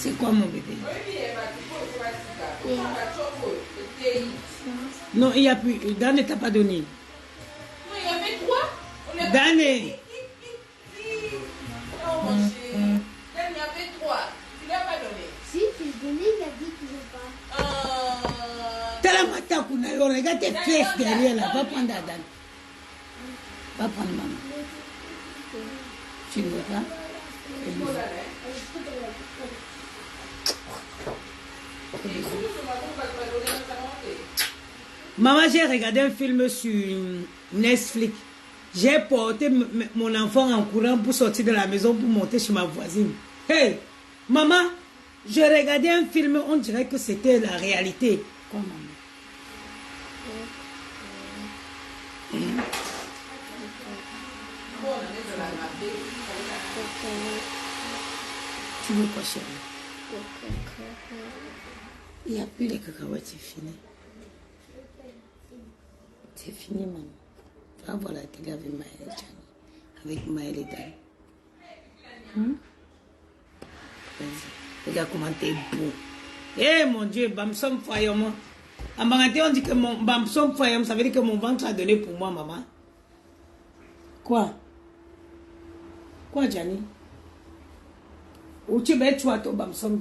C'est quoi mon bébé? Non, il n'y a plus. Dan ne t'a pas donné. Non, il y avait 3. Dan Oh mon chéri. Dan, il y avait 3. Tu ne l'as pas donné. Si, tu l'as donné, il a dit qu'il ne veut pas. Tellement t'as qu'on a eu. Regarde tes pièces derrière là. Va prendre Dan. Va prendre maman. Tu ne veux pas? Maman, j'ai regardé un film sur Netflix. J'ai porté mon enfant en courant pour sortir de la maison pour monter chez ma voisine. Hey, maman, je regardais un film, on dirait que c'était la réalité. Quoi, maman? Tu veux quoi, chérie? Il n'y a plus les cacahuètes, c'est fini. C'est fini, maman. Va voir la télé avec Maël et Gianni. Avec Maël et Dan. Vas-y. Regarde comment t'es beau. Eh mon Dieu, Bamsom Fayoma. En Bangaté, on dit que mon Bamsom Fayoma, ça veut dire que mon ventre a donné pour moi, maman. Quoi? Quoi, Gianni? Où tu mets toi ton Bamsom?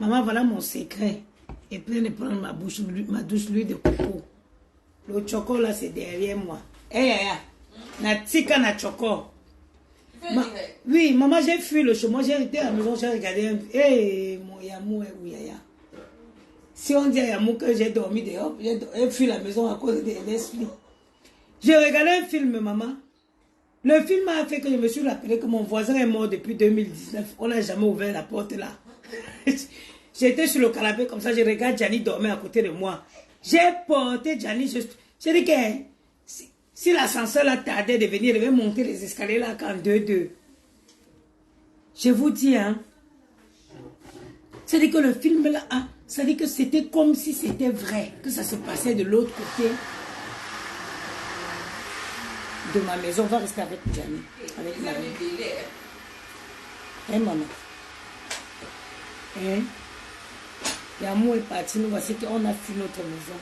Maman, voilà mon secret. Et puis de prendre ma douche l'huile de coco. Le choco là, c'est derrière moi. Eh, na tika na choco. Oui, maman, j'ai fui le chemin. J'ai été à la maison, j'ai regardé un... mon Yamou, Yaya. Si on dit à Yamou que j'ai dormi dehors, j'ai fui la maison à cause de l'esprit. J'ai regardé un film, maman. Le film a fait que je me suis rappelé que mon voisin est mort depuis 2019. On n'a jamais ouvert la porte là. J'étais sur le canapé comme ça, je regarde Gianni dormir à côté de moi. J'ai porté Gianni, j'ai dit que si l'ascenseur là tardait de venir, il devait monter les escaliers là qu'en 2-2. Je vous dis, hein. C'est-à-dire que le film là, hein, c'est-à-dire que c'était comme si c'était vrai, que ça se passait de l'autre côté de ma maison. On va rester avec Gianni, avec ma mère. Hein, maman? Hein? L'amour est parti, nous voici qu'on a fui notre maison.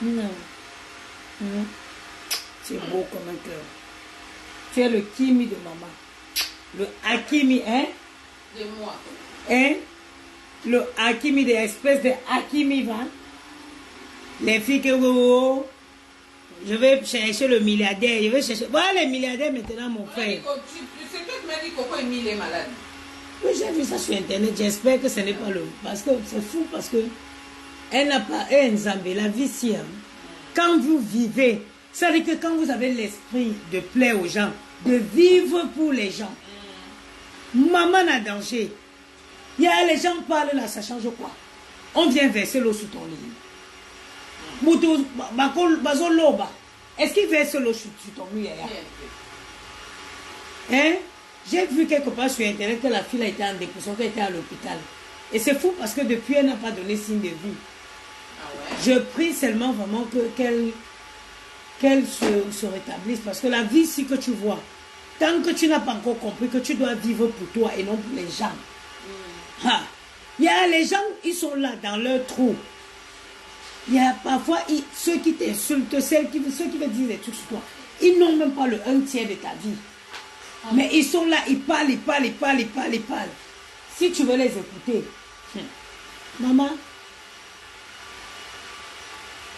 Non. C'est beau comme un cœur. Tu es le Kimi de maman. Le Hakimi, hein? De moi. Hein? Le Hakimi, des espèces de Hakimi, va. Les filles que vous... Je vais chercher le milliardaire. Je vais chercher... Voilà les milliardaires maintenant, mon frère. C'est toi qui m'as dit que Coco Emile est malade. Oui, j'ai vu ça sur internet, j'espère que ce n'est pas le... Parce que c'est fou, parce que elle n'a pas un Zambé, la vie si. Quand vous vivez, ça veut dire que quand vous avez l'esprit de plaire aux gens, de vivre pour les gens, maman n'a danger. Il y a les gens parlent là, ça change quoi? On vient verser l'eau sous ton lit. Est-ce qu'il verse l'eau sur ton lit? Hein? J'ai vu quelque part sur internet que la fille a été en dépression, qu'elle était à l'hôpital. Et c'est fou parce que depuis, elle n'a pas donné signe de vie. Ah ouais? Je prie seulement vraiment qu'elle se rétablisse. Parce que la vie ici que tu vois, tant que tu n'as pas encore compris que tu dois vivre pour toi et non pour les gens. Il y a les gens, ils sont là dans leur trou. Il y a parfois ceux qui t'insultent, ceux qui veulent dire des trucs sur toi. Ils n'ont même pas le 1/3 de ta vie. Mais ils sont là, ils parlent. Si tu veux les écouter. Maman.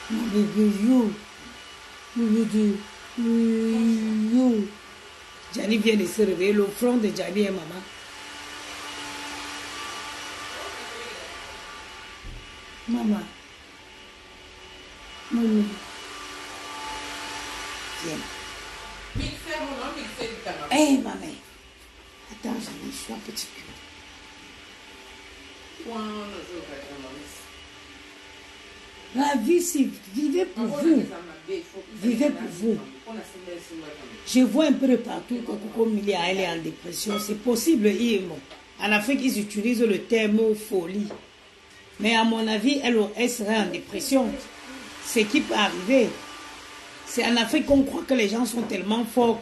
Mon bébé, Gianni vient de se réveiller. Le front de Gianni est maman. Maman. Maman. Viens. Mixer, mon nom, mixer du canapé. Hé, maman. Attends, Gianni, sois petit peu. La vie, c'est vivez pour vous. Vivez pour vous. Je vois un peu de partout que Coco Milia elle est en dépression. C'est possible. En Afrique, ils utilisent le terme folie. Mais à mon avis, elle serait en dépression. Ce qui peut arriver. C'est en Afrique qu'on croit que les gens sont tellement forts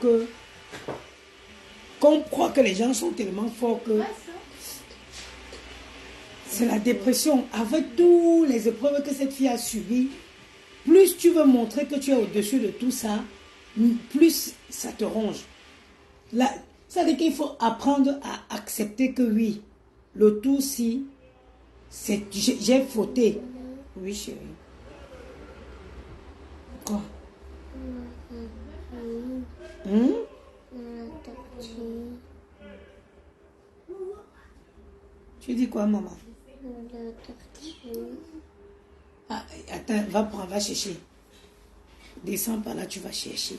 qu'on croit que les gens sont tellement forts que c'est la dépression. Avec toutes les épreuves que cette fille a subies, plus tu veux montrer que tu es au-dessus de tout ça, plus ça te ronge. Là, ça veut dire qu'il faut apprendre à accepter que oui, le tout si, j'ai fauté. Oui, chérie. Quoi? Tu dis quoi, maman? Ah, attends, va chercher. Descends par là, tu vas chercher.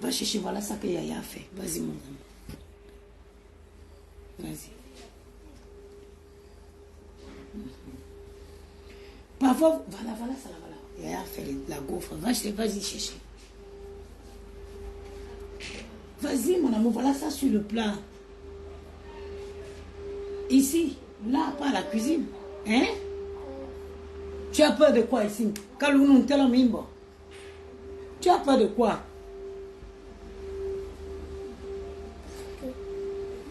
Va chercher, voilà ça que Yaya a fait. Vas-y, mon ami. Vas-y. Parfois, voilà ça là, voilà. Yaya a fait la gaufre. Vas-y chercher. Vas-y, mon amour, voilà ça sur le plat. Ici, là, pas à la cuisine. Hein? Tu as peur de quoi ici? Tu as peur de quoi?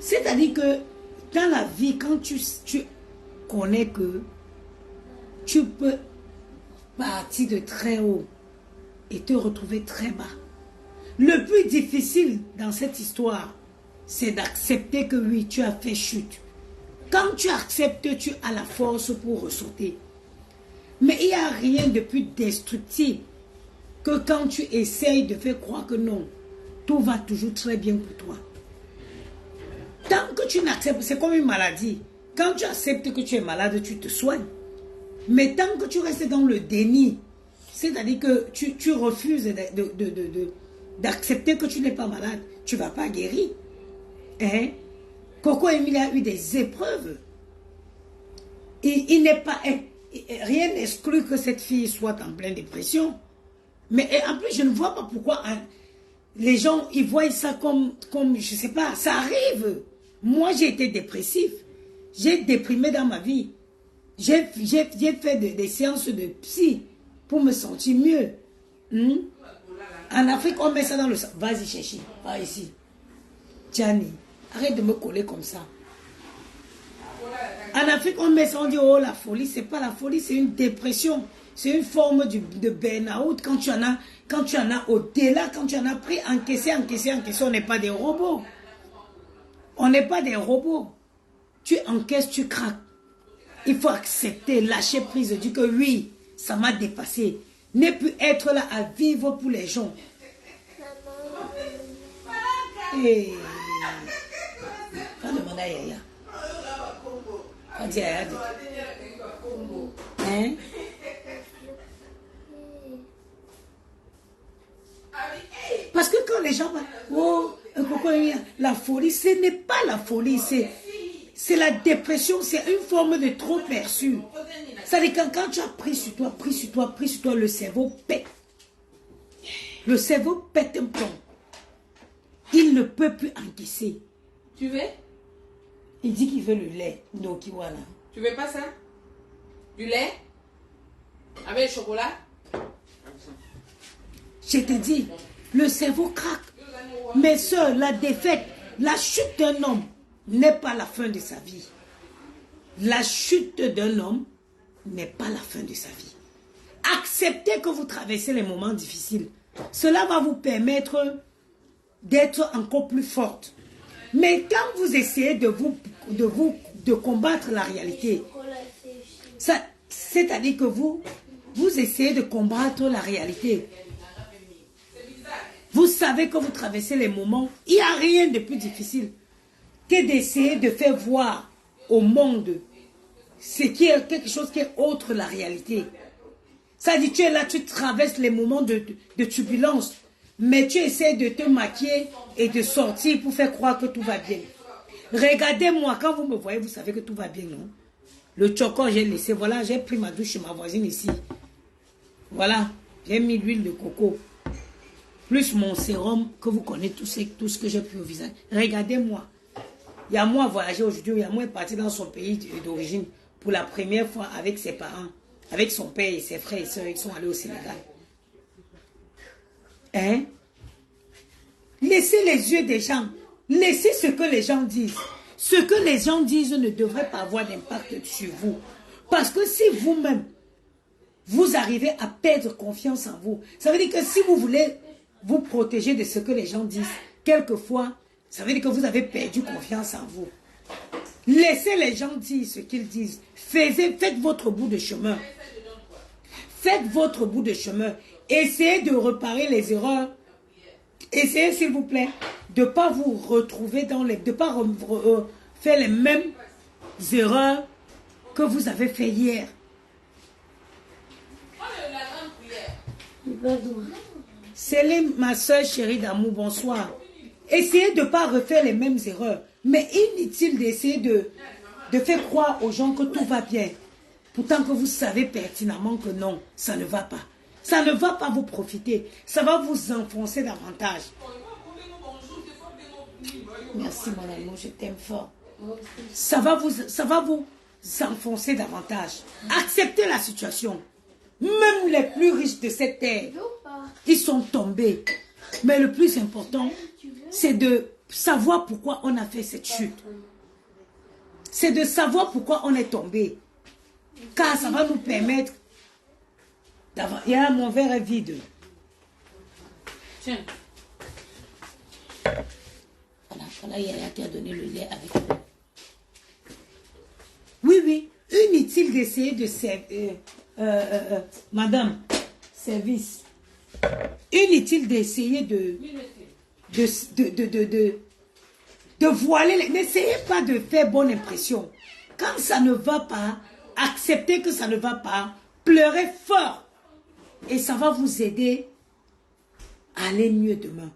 C'est-à-dire que dans la vie, quand tu connais que tu peux partir de très haut et te retrouver très bas. Le plus difficile dans cette histoire, c'est d'accepter que oui, tu as fait chute. Quand tu acceptes, tu as la force pour ressauter. Mais il n'y a rien de plus destructif que quand tu essayes de faire croire que non, tout va toujours très bien pour toi. Tant que tu n'acceptes, c'est comme une maladie. Quand tu acceptes que tu es malade, tu te soignes. Mais tant que tu restes dans le déni, c'est-à-dire que tu refuses d'accepter que tu n'es pas malade, tu ne vas pas guérir. Hein? Coco Emile a eu des épreuves. Il n'est pas... Rien n'exclut que cette fille soit en pleine dépression. Mais en plus, je ne vois pas pourquoi les gens, ils voient ça comme je ne sais pas, ça arrive. Moi, j'ai été dépressif. J'ai déprimé dans ma vie. J'ai fait des séances de psy pour me sentir mieux. En Afrique, on met ça dans le sang. Vas-y, chercher. Va ici. Tiani, arrête de me coller comme ça. En Afrique, on met ça, on dit, oh, la folie. C'est pas la folie, c'est une dépression. C'est une forme de burn-out. Quand tu en as au-delà, quand tu en as pris, encaissé, on n'est pas des robots. On n'est pas des robots. Tu encaisses, tu craques. Il faut accepter, lâcher prise, dire que oui, ça m'a dépassé. Ne plus être là à vivre pour les gens. Et... Va demander à Yaya. Va dire à Yaya. Hein? Parce que quand les gens... Oh, la folie, ce n'est pas la folie, c'est la dépression, c'est une forme de trop perçu. C'est-à-dire que quand tu as pris sur toi, le cerveau pète. Le cerveau pète un plomb. Il ne peut plus encaisser. Tu veux? Il dit qu'il veut le lait. Donc voilà. Tu veux pas ça? Du lait? Avec le chocolat? Je te dis, le cerveau craque. Mes soeurs, la défaite, la chute d'un homme n'est pas la fin de sa vie. La chute d'un homme n'est pas la fin de sa vie. Acceptez que vous traversez les moments difficiles. Cela va vous permettre d'être encore plus forte. Mais quand vous essayez de combattre la réalité, c'est-à-dire que vous essayez de combattre la réalité. Vous savez que vous traversez les moments, il n'y a rien de plus difficile que d'essayer de faire voir au monde ce qui est quelque chose qui est autre la réalité. Ça dit, tu es là, tu traverses les moments de turbulence, mais tu essaies de te maquiller et de sortir pour faire croire que tout va bien. Regardez-moi, quand vous me voyez, vous savez que tout va bien, non? Le choco, j'ai laissé, voilà, j'ai pris ma douche chez ma voisine ici. Voilà, j'ai mis l'huile de coco. Plus mon sérum, que vous connaissez tout ce que j'ai pris au visage. Regardez-moi. Il y a moi voyagé aujourd'hui, il y a moi parti dans son pays d'origine pour la première fois avec ses parents, avec son père et ses frères et sœurs, ils sont allés au Sénégal. Hein? Laissez les yeux des gens. Laissez ce que les gens disent. Ce que les gens disent ne devrait pas avoir d'impact sur vous. Parce que si vous-même, vous arrivez à perdre confiance en vous, ça veut dire que si vous voulez vous protéger de ce que les gens disent, quelquefois, ça veut dire que vous avez perdu confiance en vous. Laissez les gens dire ce qu'ils disent. Faites votre bout de chemin. Faites votre bout de chemin. Essayez de réparer les erreurs. Essayez, s'il vous plaît, de ne pas vous retrouver dans les... de ne pas faire les mêmes erreurs que vous avez fait hier. Céline, ma soeur chérie d'amour, bonsoir. Essayez de ne pas refaire les mêmes erreurs. Mais inutile d'essayer de faire croire aux gens que tout va bien. Pourtant que vous savez pertinemment que non, ça ne va pas. Ça ne va pas vous profiter. Ça va vous enfoncer davantage. Merci mon amour, je t'aime fort. Ça va vous enfoncer davantage. Acceptez la situation. Même les plus riches de cette terre, ils sont tombés. Mais le plus important, c'est de savoir pourquoi on a fait cette chute. C'est de savoir pourquoi on est tombé. Car ça va nous permettre d'avoir... Il y a mon verre est vide. Tiens. Voilà, Yaya qui a donné le lait avec nous. Oui. Inutile d'essayer de servir... madame, service. Inutile d'essayer de voiler. N'essayez pas de faire bonne impression. Quand ça ne va pas, acceptez que ça ne va pas, pleurez fort. Et ça va vous aider à aller mieux demain.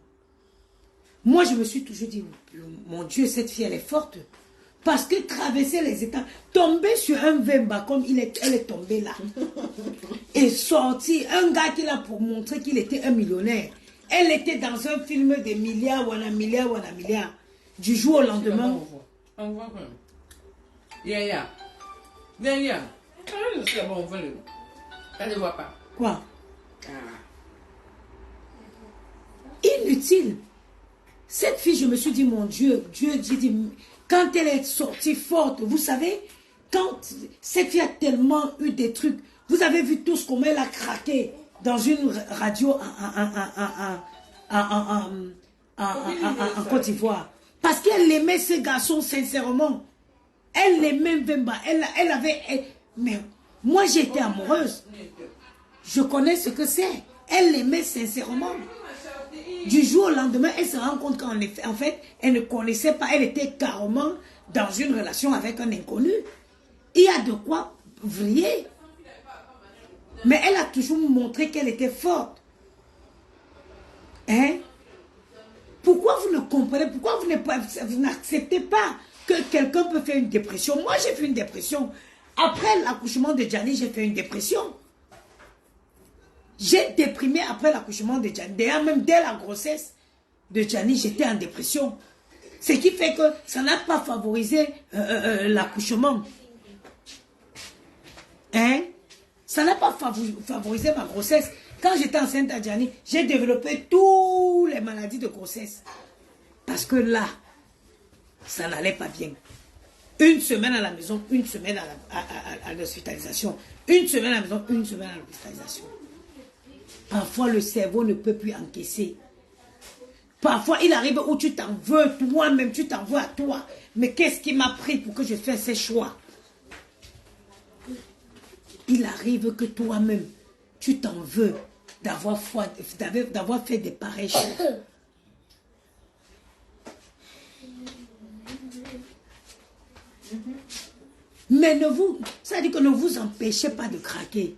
Moi, je me suis toujours dit, mon Dieu, cette fille, elle est forte. Parce que traverser les états, tomber sur un Vemba comme elle est tombée là. Et sortir, un gars qui l'a pour montrer qu'il était un millionnaire. Elle était dans un film de milliards, ou un milliard. Du jour au lendemain. Viens. Ça ne voit pas. Quoi? Inutile. Cette fille, je me suis dit, mon Dieu, j'ai dit, quand elle est sortie forte, vous savez, quand cette fille a tellement eu des trucs, vous avez vu tous comment elle a craqué dans une radio en Côte d'Ivoire. Parce qu'elle aimait ce garçon sincèrement. Elle aimait Vemba. Elle avait... mais moi, j'étais amoureuse. Je connais ce que c'est. Elle l'aimait sincèrement. Du jour au lendemain, elle se rend compte qu'en fait, elle ne connaissait pas. Elle était carrément dans une relation avec un inconnu. Il y a de quoi vriller. Mais elle a toujours montré qu'elle était forte. Hein? Pourquoi vous ne comprenez? Pourquoi vous n'acceptez pas que quelqu'un peut faire une dépression? Moi, j'ai fait une dépression. Après l'accouchement de Gianni, j'ai fait une dépression. J'ai déprimé après l'accouchement de Gianni. D'ailleurs, même dès la grossesse de Gianni, j'étais en dépression. Ce qui fait que ça n'a pas favorisé l'accouchement. Hein? Ça n'a pas favorisé ma grossesse. Quand j'étais enceinte à Gianni, j'ai développé toutes les maladies de grossesse. Parce que là, ça n'allait pas bien. Une semaine à la maison, une semaine à l'hospitalisation. Une semaine à la maison, une semaine à l'hospitalisation. Parfois, le cerveau ne peut plus encaisser. Parfois, il arrive où tu t'en veux toi-même, tu t'en veux à toi. Mais qu'est-ce qui m'a pris pour que je fasse ces choix? Il arrive que toi-même, tu t'en veux d'avoir fait des pareilles choses. Mais ça dit que ne vous empêchez pas de craquer.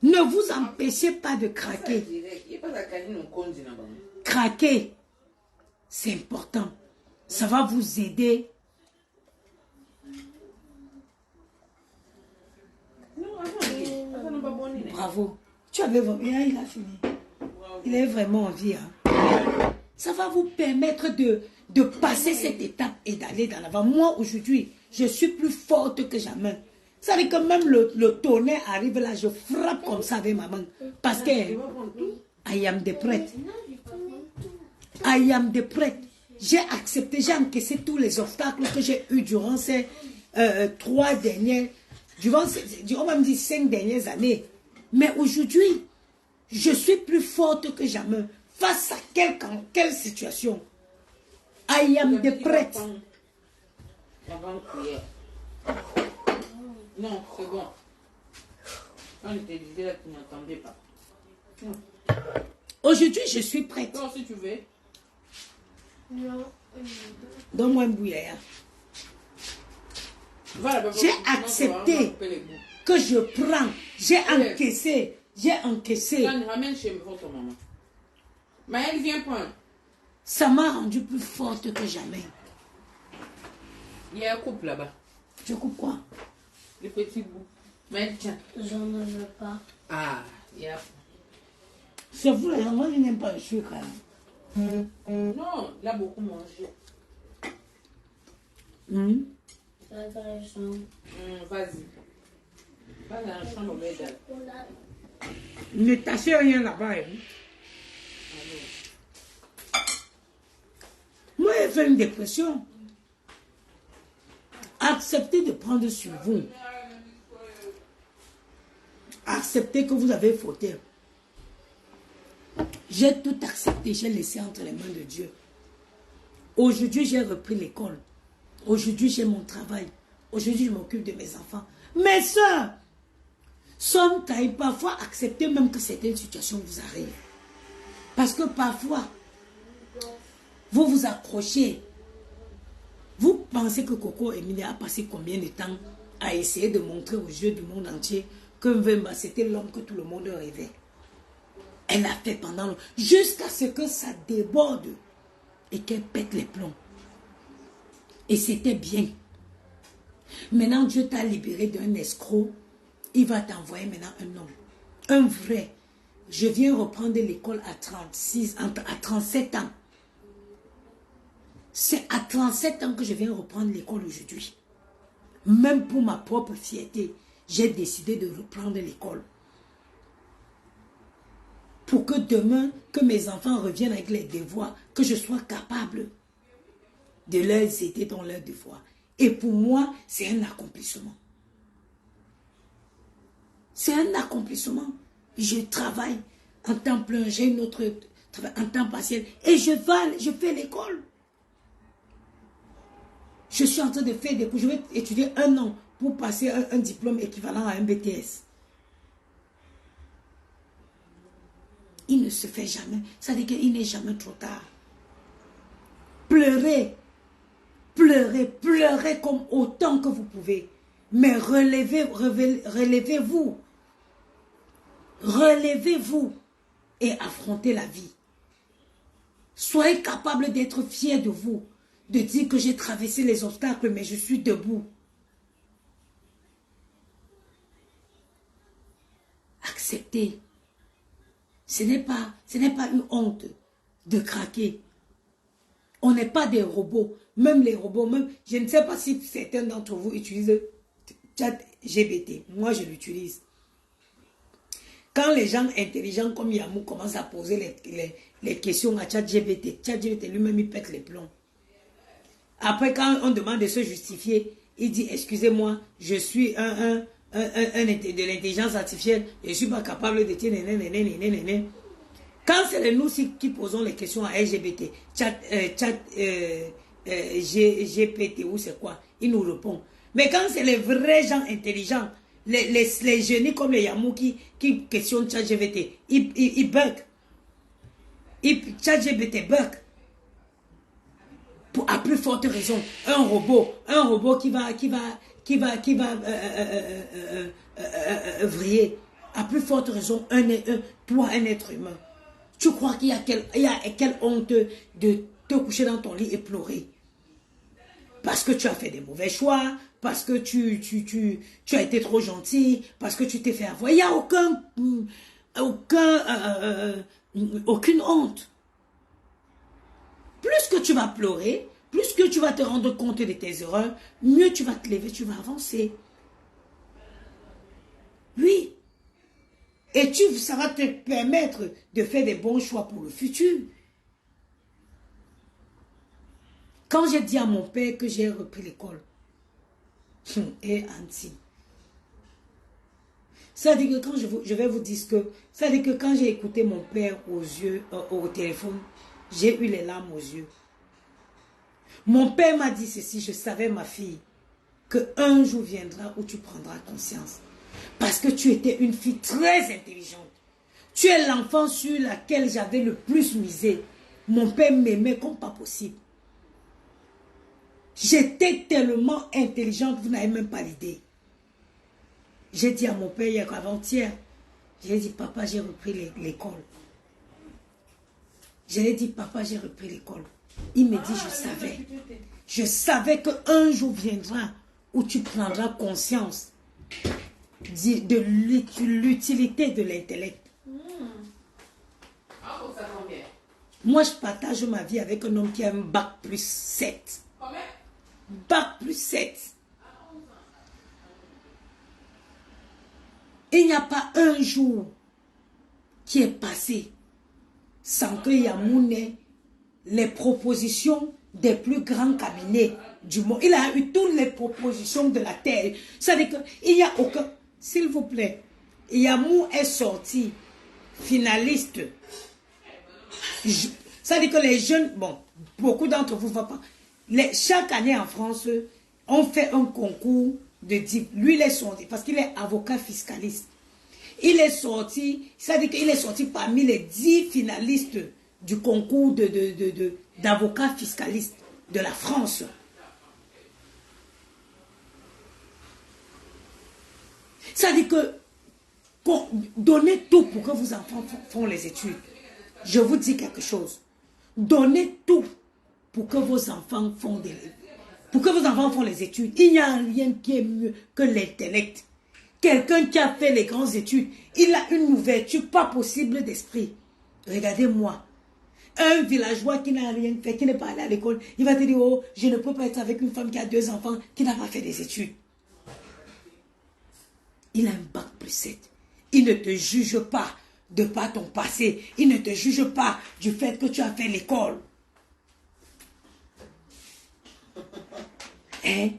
Ne vous empêchez pas de craquer. Craquer, c'est important. Ça va vous aider. Bravo. Tu avais vraiment... Il a fini. Il est vraiment en vie. Hein. Ça va vous permettre de passer cette étape et d'aller dans l'avant. Moi, aujourd'hui, je suis plus forte que jamais. Ça veut dire que même le tonnerre arrive là, je frappe comme ça avec ma main. Parce que... I am the prêtre. Non, j'ai pas fait. I am the prêtre. J'ai accepté, j'ai encaissé tous les obstacles que j'ai eus durant ces 3 dernières, on va me dire 5 dernières années. Mais aujourd'hui, je suis plus forte que jamais. Face à quelle situation. I am the prêtre. La grande cuillère. Non, c'est bon. Quand je te disais là, tu n'entendais pas. Aujourd'hui, je suis prête. Toi aussi, tu veux. Non. Donne-moi un bouillard. Voilà, J'ai accepté que je prends. J'ai encaissé. J'ai encaissé. Ramène chez votre maman. Maëlle, viens prendre. Ça m'a rendue plus forte que jamais. Il y a un couple là-bas. Je coupe quoi? Les petits bouts. Maëlle, tiens. J'en veux pas. Ah, il y a... C'est vous les enfants qui n'aiment pas le sucre. Non, il a beaucoup mangé. Ça va dans les chambres. Vas-y. Va dans la chambre, Bédal. Ne tâchez rien là-bas. Hein. Moi, j'ai fait une dépression. Acceptez de prendre sur vous. Acceptez que vous avez fauté. J'ai tout accepté, j'ai laissé entre les mains de Dieu. Aujourd'hui, j'ai repris l'école. Aujourd'hui, j'ai mon travail. Aujourd'hui, je m'occupe de mes enfants. Mes soeurs, sometimes, parfois, acceptez même que certaines situations vous arrivent. Parce que parfois, vous vous accrochez. Vous pensez que Coco Emilie a passé combien de temps à essayer de montrer aux yeux du monde entier que Mvemba, c'était l'homme que tout le monde rêvait. Elle a fait pendant jusqu'à ce que ça déborde et qu'elle pète les plombs. Et c'était bien. Maintenant, Dieu t'a libéré d'un escroc. Il va t'envoyer maintenant un homme. Un vrai. Je viens reprendre l'école à 37 ans. C'est à 37 ans que je viens reprendre l'école aujourd'hui. Même pour ma propre fierté, j'ai décidé de reprendre l'école. Pour que demain, que mes enfants reviennent avec les devoirs, que je sois capable de les aider dans leurs devoirs. Et pour moi, c'est un accomplissement. C'est un accomplissement. Je travaille en temps plein, j'ai une autre travail en temps partiel et je fais l'école. Je suis en train de faire des cours. Je vais étudier 1 an pour passer un diplôme équivalent à un BTS. Il ne se fait jamais. Ça veut dire qu'il n'est jamais trop tard. Pleurez. Pleurez. Pleurez comme autant que vous pouvez. Mais relevez-vous. Relevez-vous et affrontez la vie. Soyez capable d'être fiers de vous. De dire que j'ai traversé les obstacles, mais je suis debout. Acceptez. Ce n'est pas une honte de craquer. On n'est pas des robots. Même les robots, je ne sais pas si certains d'entre vous utilisent ChatGPT. Moi, je l'utilise. Quand les gens intelligents comme Yamou commencent à poser les questions à ChatGPT, ChatGPT lui-même, il pète les plombs. Après, quand on demande de se justifier, il dit, excusez-moi, je suis de l'intelligence artificielle, je ne suis pas capable de dire nénénénénénéné. Quand c'est nous qui posons les questions à LGBT, GPT ou c'est quoi, il nous répond. Mais quand c'est les vrais gens intelligents, les génies comme les Yamou qui questionnent ChatGPT, ils bug. ChatGPT bug. À plus forte raison, un robot qui va vriller. À plus forte raison, toi, un être humain. Tu crois qu'il y a quelle honte de te coucher dans ton lit et pleurer? Parce que tu as fait des mauvais choix, parce que tu as été trop gentil, parce que tu t'es fait avoir. Il n'y a aucune honte. Plus que tu vas pleurer, plus que tu vas te rendre compte de tes erreurs, mieux tu vas te lever, tu vas avancer. Oui. Et ça va te permettre de faire des bons choix pour le futur. Quand j'ai dit à mon père que j'ai repris l'école, et Anti, ça dit que quand je vais vous dire que, ça dit que quand j'ai écouté mon père au téléphone, j'ai eu les larmes aux yeux. Mon père m'a dit ceci, je savais ma fille, qu'un jour viendra où tu prendras conscience. Parce que tu étais une fille très intelligente. Tu es l'enfant sur laquelle j'avais le plus misé. Mon père m'aimait comme pas possible. J'étais tellement intelligente, vous n'avez même pas l'idée. J'ai dit à mon père hier avant-hier, j'ai dit, papa, j'ai repris l'école. Je lui ai dit, papa, j'ai repris l'école. Il me dit, je savais. Je savais qu'un jour viendra où tu prendras conscience de l'utilité de l'intellect. Ah, ça tombe bien. Moi, je partage ma vie avec un homme qui a un bac plus 7. Combien? Bac plus 7. Il n'y a pas un jour qui est passé sans que Yamou n'ait les propositions des plus grands cabinets du monde. Il a eu toutes les propositions de la terre. Ça veut dire qu'il n'y a aucun... S'il vous plaît, Yamou est sorti finaliste. Ça veut dire que les jeunes... Bon, beaucoup d'entre vous ne voient pas. Chaque année en France, on fait un concours de... Lui, il est sorti parce qu'il est avocat fiscaliste. Il est sorti, ça veut dire qu'il est sorti parmi les 10 finalistes du concours d'avocats fiscalistes de la France. Ça veut dire que donnez tout pour que vos enfants font les études. Je vous dis quelque chose. Donnez tout pour que vos enfants font les études. Il n'y a rien qui est mieux que l'intellect. Quelqu'un qui a fait les grandes études, il a une ouverture pas possible d'esprit. Regardez-moi. Un villageois qui n'a rien fait, qui n'est pas allé à l'école, il va te dire, oh, je ne peux pas être avec une femme qui a 2 enfants, qui n'a pas fait des études. Il a un bac plus 7. Il ne te juge pas de par ton passé. Il ne te juge pas du fait que tu as fait l'école. Hein?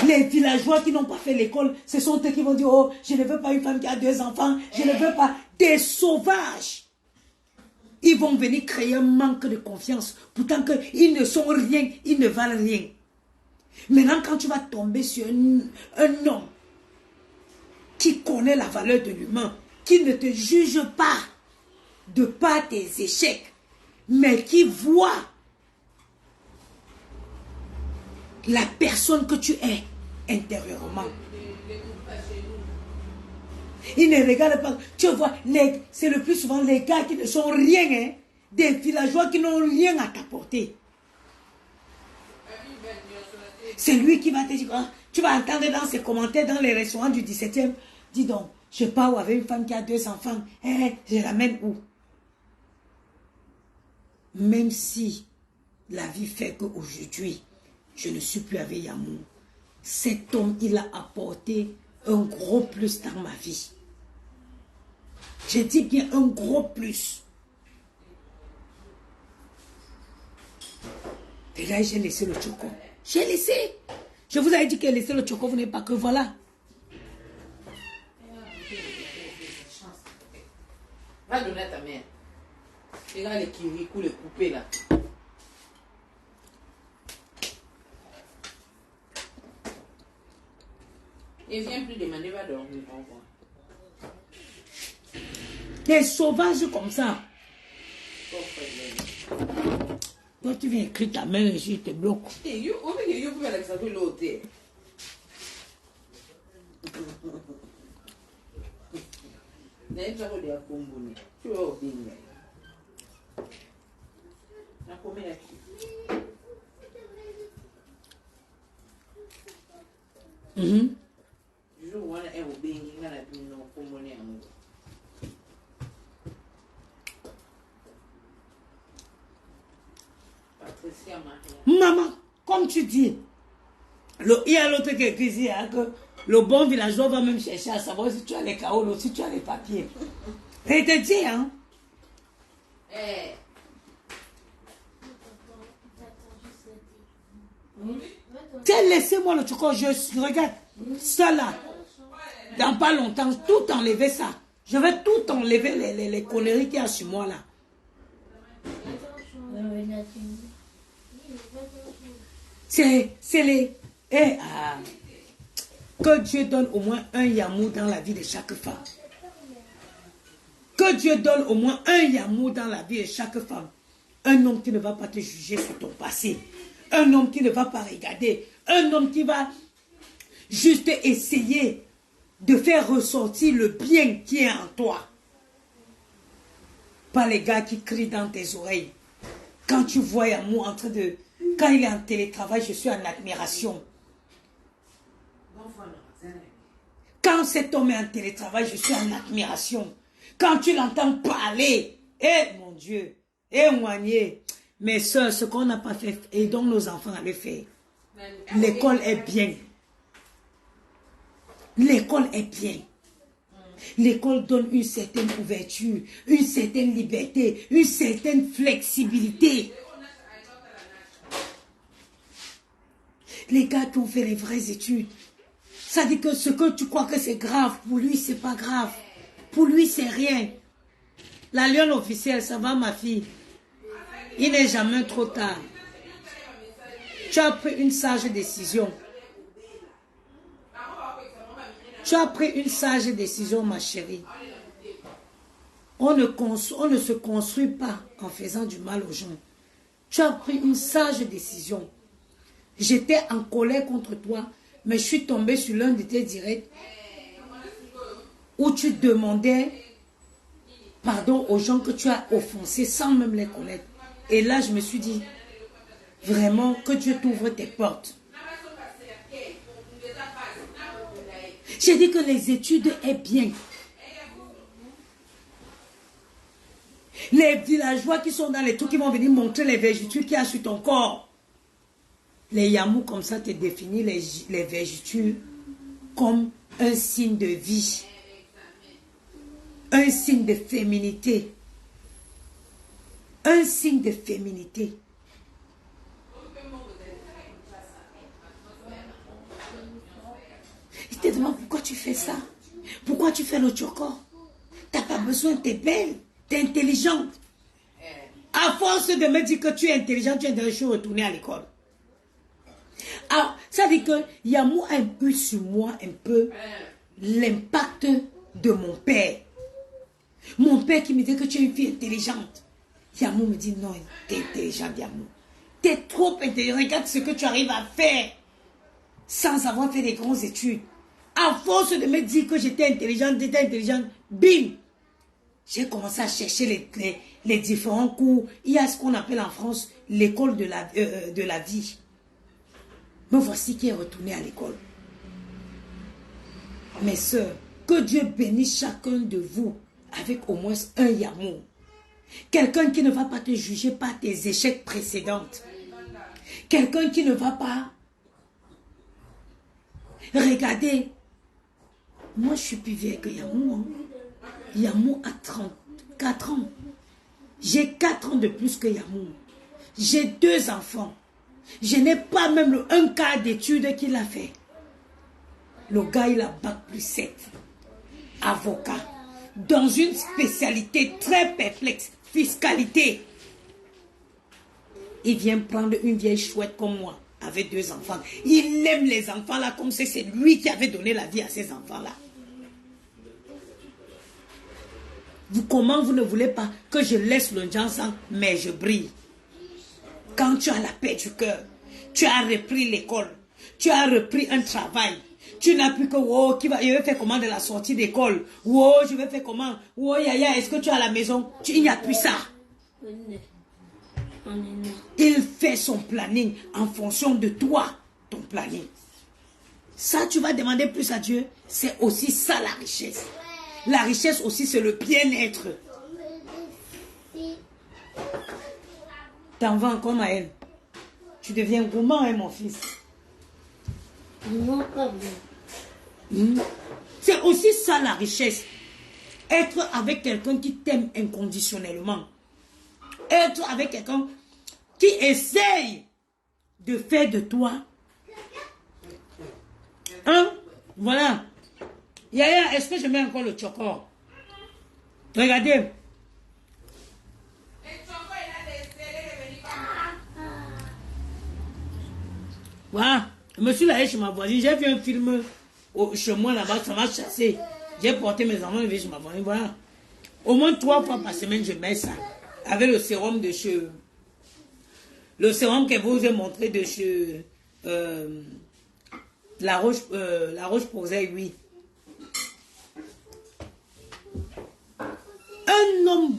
Les villageois qui n'ont pas fait l'école, ce sont eux qui vont dire, oh, je ne veux pas une femme qui a 2 enfants, je ne veux pas des sauvages. Ils vont venir créer un manque de confiance, pourtant qu'ils ne sont rien, ils ne valent rien. Maintenant, quand tu vas tomber sur un homme qui connaît la valeur de l'humain, qui ne te juge pas de par tes échecs, mais qui voit la personne que tu es intérieurement. Il ne regarde pas. Tu vois, c'est le plus souvent les gars qui ne sont rien, hein, des villageois qui n'ont rien à t'apporter. C'est lui qui va te dire, oh, tu vas entendre dans ses commentaires dans les restaurants du 17e, dis donc, je pars avec une femme qui a 2 enfants, je l'amène où? Même si la vie fait qu'aujourd'hui, je ne suis plus avec Yamou. Cet homme, il a apporté un gros plus dans ma vie. Je dis bien un gros plus. Et là, j'ai laissé le choco. J'ai laissé. Je vous avais dit que laisser le choco, vous n'avez pas que voilà. Va donner à ta mère. Regarde les kirikous, les coupés là. Et viens plus demander, va dormir. Au revoir. Des sauvages comme ça. Toi, tu viens écrire ta main et je te bloque. Et you, on veut que you pouvez l'exemple l'autre. N'est-ce pas que tu as combiné? Tu vas au bing. Tu as combien là-dessus? Du jour où on est au bing, on a pu nous combiner en nous. Maman, comme tu dis, il y a l'autre qui est ici, hein, que Le bon villageois va même chercher à savoir si tu as les caolos, si tu as les papiers. Et il te dit, hein. Eh. Tiens, laissez-moi le chocolat, je regarde ça là. Dans pas longtemps, tout enlever ça. Je vais tout enlever les conneries qu'il y a sur moi là. C'est les... Que Dieu donne au moins un yamou dans la vie de chaque femme. Que Dieu donne au moins un yamou dans la vie de chaque femme. Un homme qui ne va pas te juger sur ton passé. Un homme qui ne va pas regarder. Un homme qui va juste essayer de faire ressortir le bien qui est en toi. Pas les gars qui crient dans tes oreilles. Quand tu vois Yamou en train de... Quand il est en télétravail, je suis en admiration. Quand cet homme est en télétravail, je suis en admiration. Quand tu l'entends parler, mon Dieu, moigné. Mes soeurs, ce qu'on n'a pas fait, et donc nos enfants à le faire. L'école est bien. L'école est bien. L'école donne une certaine ouverture, une certaine liberté, une certaine flexibilité. Les gars qui ont fait les vraies études, ça dit que ce que tu crois que c'est grave, pour lui, c'est pas grave. Pour lui, c'est rien. La lionne officielle, ça va ma fille. Il n'est jamais trop tard. Tu as pris une sage décision. Tu as pris une sage décision, ma chérie. On ne se construit pas en faisant du mal aux gens. Tu as pris une sage décision. J'étais en colère contre toi, mais je suis tombée sur l'un de tes directs où tu demandais pardon aux gens que tu as offensés sans même les connaître. Et là, je me suis dit, vraiment, que Dieu t'ouvre tes portes. J'ai dit que les études est bien. Les villageois qui sont dans les trucs qui vont venir montrer les vertus qu'il y a sur ton corps. Les yamous comme ça te définissent les vertus comme un signe de vie. Un signe de féminité. Un signe de féminité. Il te demande pourquoi tu fais ça. Pourquoi tu fais le choco. Tu n'as pas besoin, tu es belle, tu es intelligente. À force de me dire que tu es intelligente, tu es de retourner à l'école. Alors, ça veut dire que Yamou a eu sur moi un peu l'impact de mon père. Mon père qui me dit que tu es une fille intelligente. Yamou me dit non, tu es intelligente, Yamou. Tu es trop intelligente. Regarde ce que tu arrives à faire sans avoir fait des grandes études. À force de me dire que j'étais intelligente, bim! J'ai commencé à chercher les différents cours. Il y a ce qu'on appelle en France l'école de la vie. Me voici qui est retourné à l'école. Mes sœurs, que Dieu bénisse chacun de vous avec au moins un Yamou. Quelqu'un qui ne va pas te juger par tes échecs précédents. Quelqu'un qui ne va pas regarder. Moi, je suis plus vieille que Yamou. Hein. Yamou a 34 ans. J'ai 4 ans de plus que Yamou. J'ai 2 enfants. Je n'ai pas même un quart d'études qu'il a fait. Le gars, il a bac+7. Avocat. Dans une spécialité très perplexe. Fiscalité. Il vient prendre une vieille chouette comme moi. Avec 2 enfants. Il aime les enfants là comme si c'est lui qui avait donné la vie à ces enfants là. Comment vous ne voulez pas que je laisse le Jansan, mais je brille. Quand tu as la paix du cœur, tu as repris l'école, tu as repris un travail, tu n'as plus que oh, je vais faire comment de la sortie d'école, oh, je vais faire comment, oh, yaya, est-ce que tu as la maison, il n'y a plus ça. Il fait son planning en fonction de toi, ton planning. Ça, tu vas demander plus à Dieu, c'est aussi ça la richesse. La richesse aussi, c'est le bien-être. T'en vas encore, Maël. Tu deviens gourmand, hein, mon fils. Non, pas bien. C'est aussi ça la richesse. Être avec quelqu'un qui t'aime inconditionnellement. Être avec quelqu'un qui essaye de faire de toi. Hein? Voilà. Yaya, est-ce que je mets encore le choco? Regardez. Voilà. Je me suis allé chez ma voisine. J'ai vu un film chez moi là-bas. Ça m'a chassé. J'ai porté mes enfants chez ma voisine. Voilà. Au moins 3 fois par semaine, je mets ça. Avec le sérum de chez... Le sérum que vous ai montré de chez... la Roche-Posay, oui. Un homme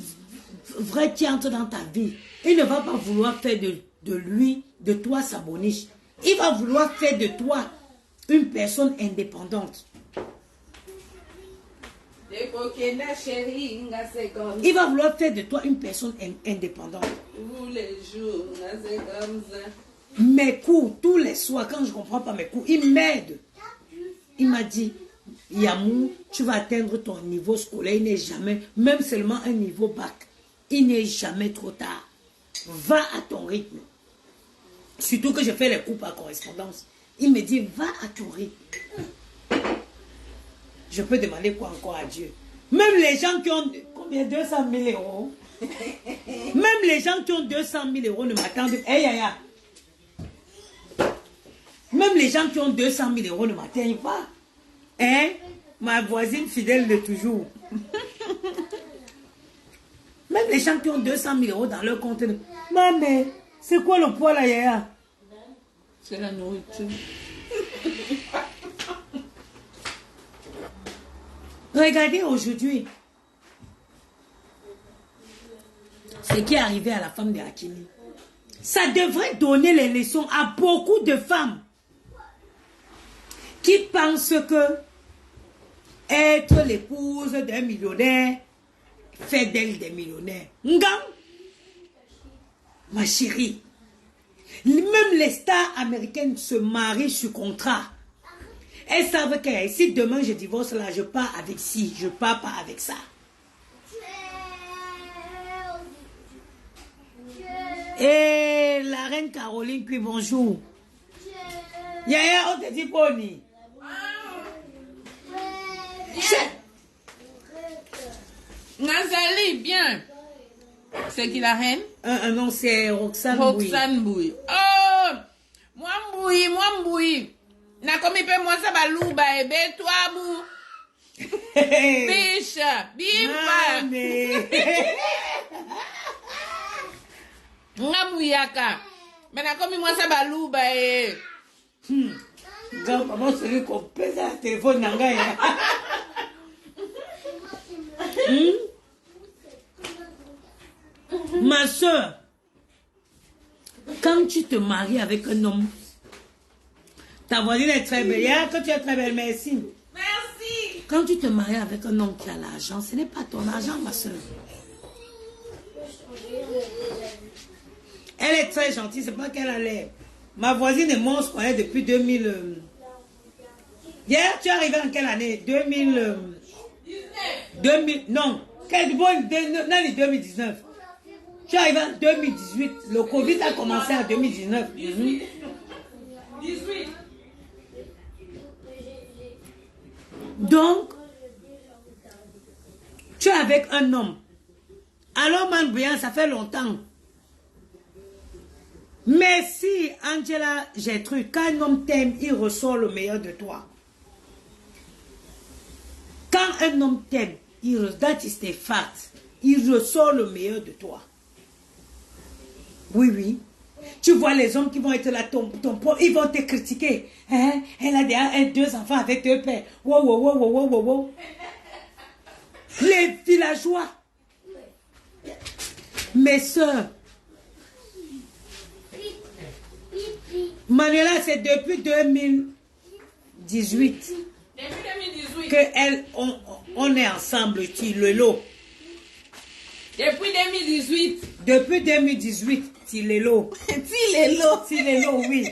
vrai qui entre dans ta vie, il ne va pas vouloir faire de toi sa boniche. Il va vouloir faire de toi une personne indépendante. Il va vouloir faire de toi une personne indépendante. Tous les jours, c'est comme ça. Mes cours, tous les soirs, quand je ne comprends pas mes cours, il m'aide. Il m'a dit, Yamou, tu vas atteindre ton niveau scolaire. Il n'est jamais, même seulement un niveau bac, il n'est jamais trop tard. Va à ton rythme. Surtout que je fais les cours par correspondance. Il me dit, va à ton rythme. Je peux demander quoi encore à Dieu? Même les gens qui ont combien 200 000 euros. Même les gens qui ont 200 000 euros ne m'attendent. Hey, yaya. Même les gens qui ont 200 000 euros ne m'atteignent pas. Hein? Ma voisine fidèle de toujours. Même les gens qui ont 200 000 euros dans leur compte. Maman, c'est quoi le poids là, yaya? C'est la nourriture. Regardez aujourd'hui ce qui est arrivé à la femme de Hakimi. Ça devrait donner les leçons à beaucoup de femmes qui pensent que être l'épouse d'un millionnaire fait d'elle des millionnaires. Ngam, ma chérie, même les stars américaines se marient sur contrat. Elles savent que si demain je divorce là, je pars avec ci, je pars pas avec ça. Et la reine Caroline, puis bonjour. Yaya, on te dit Boni. Nazali, bien. C'est qui la reine? Non, c'est Roxane Bouy. Roxane Bouy. Oh! Moi Bouy. Na komi pe moi ça ba louba ebe toi bou. Biche, bimba. Ngamouyaka. Mais na komi moi ça ba louba e. Comment celui qu'on pèse à la téléphone nanga ya. Ma soeur, quand tu te maries avec un homme, ta voisine est très belle. Yeah, que tu es très belle, merci. Merci. Quand tu te maries avec un homme qui a l'argent, ce n'est pas ton argent, ma soeur. Elle est très gentille, c'est pas qu'elle a l'air. Ma voisine et moi, on se connaît depuis 2000. Hier, tu es arrivé en quelle année? 2000. Non. Quel bon 2019. Tu es arrivé en 2018. Le Covid a commencé en 2019. 18. Donc, tu es avec un homme. Alors, man Brian, ça fait longtemps. Mais si, Angela Gertrude, quand un homme t'aime, il ressort le meilleur de toi. Quand un homme t'aime, that is the fact, il ressort le meilleur de toi. Oui, oui. Tu vois les hommes qui vont être là, ton ils vont te critiquer. Hein? Elle a déjà 2 enfants avec 2 pères. Wow. Les villageois. Mes soeurs. Manuela, c'est depuis 2018. On est ensemble, Tilelo. Depuis 2018. Depuis 2018, Tilelo. Tilelo, oui.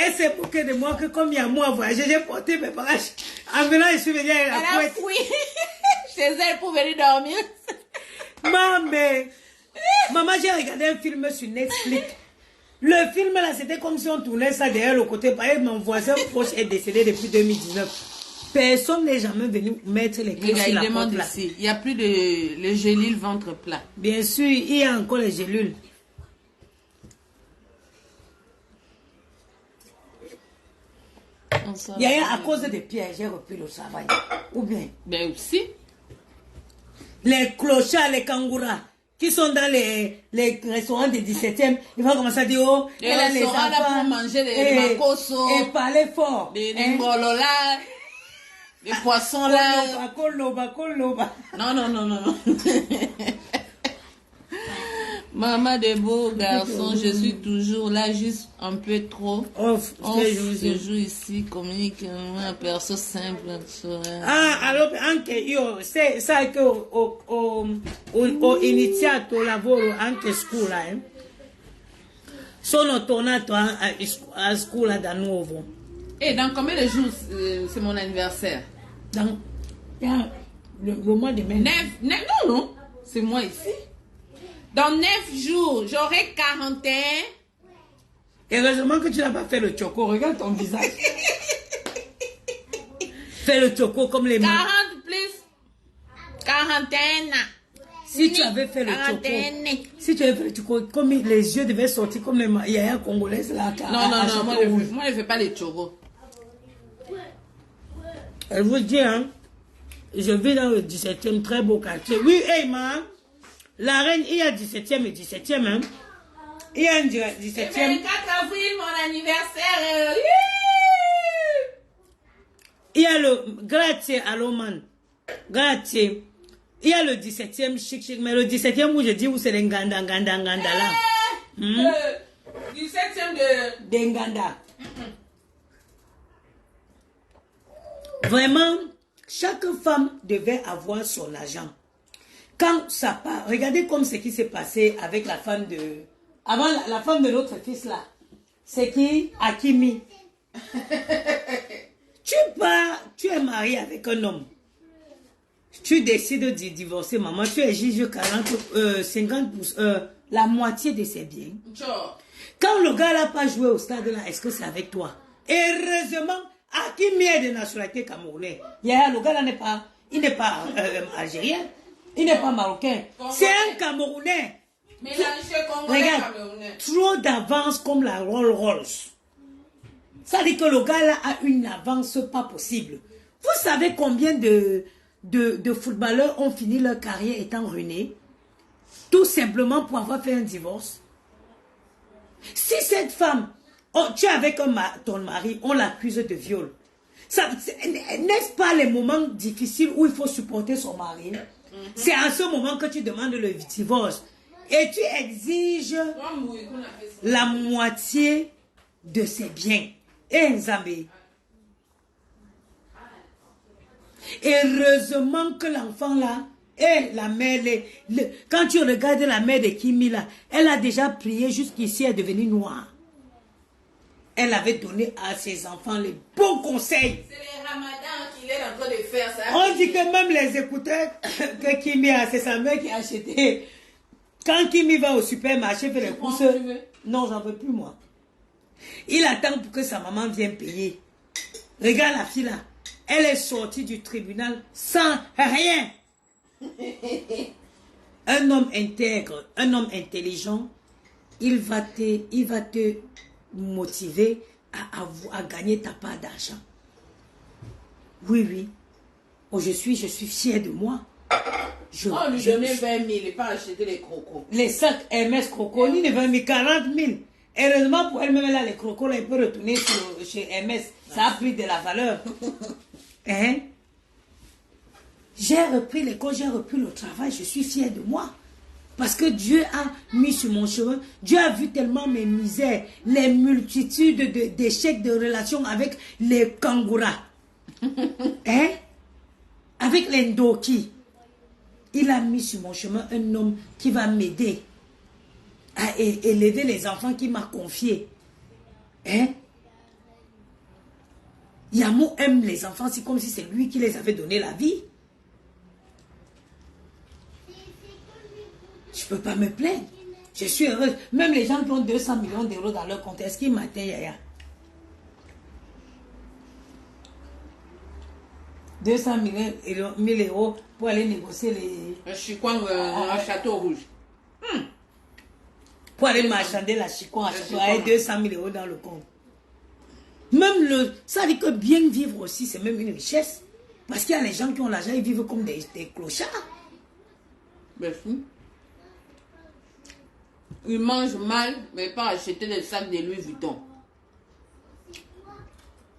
Elle s'est moquée de moi que comme il y a moi à voyager, j'ai porté mes bagages. En venant, je suis venue avec la Elle a couette. fouillé chez elle pour venir dormir. Maman, j'ai regardé un film sur Netflix. Le film là, c'était comme si on tournait ça derrière le côté. Par exemple, mon voisin proche est décédé depuis 2019. Personne n'est jamais venu mettre les clés sur la porte là. Ici. Il n'y a plus de le gélule ventre plat. Bien sûr, il y a encore les gélules. À cause des pièges, j'ai repris le travail. Ou bien Ben aussi. les clochards, les kangouras, qui sont dans les restaurants des 17e, ils vont commencer à dire, oh, Les elle a les restaurants là enfants. pour manger des makoso, Et parler fort. des Hein? ngolola, des poissons là. Koloba. Non. Maman de beaux garçons, je suis toujours là, juste un peu trop. On se joue ici, communique, un perso simple. Allora anche io, sai che ho iniziato lavoro anche a scuola, Sono tornato a scuola da nuovo. Et dans combien de jours c'est mon anniversaire? Dans le mois de mai. Non, c'est moi ici. Dans 9 jours, j'aurai 41. Heureusement que tu n'as pas fait le choco. Regarde ton visage. Fais le choco comme les 40 plus 41. Si tu avais fait le choco, si tu avais fait le choco, comme les yeux devaient sortir comme les yaya congolaises là. Non, moi je ne fais pas les chocos. Elle vous dit, je vis dans le 17e, très beau quartier. Oui, hey, ma. La reine, il y a 17e et 17e, Il y a un 17e. Le 4 avril, mon anniversaire. Il y a le grazie à l'Oman. Grazie. Il y a le 17e chic, mais le 17e où je dis où c'est les Nganda là. 17e de Nganda. Vraiment, chaque femme devait avoir son argent. Quand ça part, regardez comme ce qui s'est passé avec la femme de... Avant, la femme de l'autre fils là. C'est qui? Hakimi. Tu es marié avec un homme. Tu décides de divorcer, maman. Tu es juge 50%, la moitié de ses biens. Quand le gars n'a pas joué au stade là, est-ce que c'est avec toi? Heureusement, Hakimi est de nationalité camerounaise. Le gars là n'est pas, il n'est pas algérien. Il n'est pas marocain. C'est un Camerounais. Regarde, trop d'avance comme la Rolls-Royce. Ça dit que le gars là a une avance pas possible. Vous savez combien de footballeurs ont fini leur carrière étant ruinés? Tout simplement pour avoir fait un divorce. Si cette femme, tu es avec ton mari, on l'accuse de viol. N'est-ce pas les moments difficiles où il faut supporter son mari? C'est à ce moment que tu demandes le divorce. Et tu exiges la moitié de ses biens. Et Nzambe. Heureusement que l'enfant là, et la mère, quand tu regardes la mère de Kimi là, elle a déjà prié jusqu'ici, elle est devenue noire. Elle avait donné à ses enfants les bons conseils. C'est les ramadans qu'il est en train de faire ça. On dit que même les écouteurs que Kimi a, c'est sa mère qui a acheté. Quand Kimi va au supermarché faire les courses, non, j'en veux plus moi. Il attend pour que sa maman vienne payer. Regarde la fille là. Elle est sortie du tribunal sans rien. Un homme intègre, un homme intelligent, il va te motiver à gagner ta part d'argent. Oui. Oh, je suis fière de moi. On lui donnait 20 000 et pas acheter les crocos. Les sacs MS Croco, il ne 20 000, 40 000. Heureusement pour elle-même, là, les crocos, là, elle peut retourner chez MS. Ça a pris de la valeur. J'ai repris l'école, j'ai repris le travail, je suis fière de moi. Parce que Dieu a mis sur mon chemin, Dieu a vu tellement mes misères, les multitudes d'échecs de relations avec les kangouras. Avec les ndoki. Il a mis sur mon chemin un homme qui va m'aider à élever les enfants qu'il m'a confiés. Yamou aime les enfants, c'est comme si c'est lui qui les avait donné la vie. Je ne peux pas me plaindre. Je suis heureuse. Même les gens qui ont 200 millions d'euros dans leur compte, est-ce qu'ils m'atteignent, Yaya? 200 000 euros pour aller négocier les... Un chicouan, un château rouge. Pour aller marchander la chicouan avec 200 000 euros dans le compte. Même ça dit que bien vivre aussi, c'est même une richesse. Parce qu'il y a les gens qui ont l'argent, ils vivent comme des clochards. Merci. Ils mangent mal, mais pas acheter des sacs de Louis Vuitton.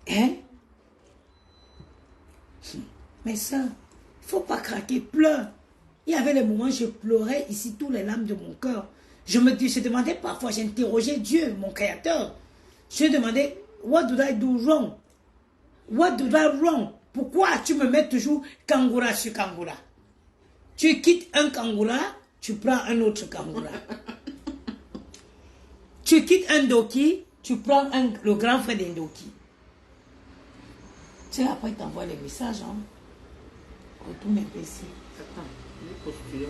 Hein? Mais ça, il ne faut pas craquer, pleure. Il y avait des moments où je pleurais ici, tous les larmes de mon cœur. Je demandais parfois, j'interrogeais Dieu, mon créateur. Je demandais, what did I do wrong? What did I wrong? Pourquoi tu me mets toujours kangoura sur kangoura? Tu quittes un kangoura, tu prends un autre kangoura. Tu quittes un doki, tu prends le grand frère d'un doki. Tu sais, après, il t'envoie les messages, hein. Retourne un peu ici. Attends, je vais postuler.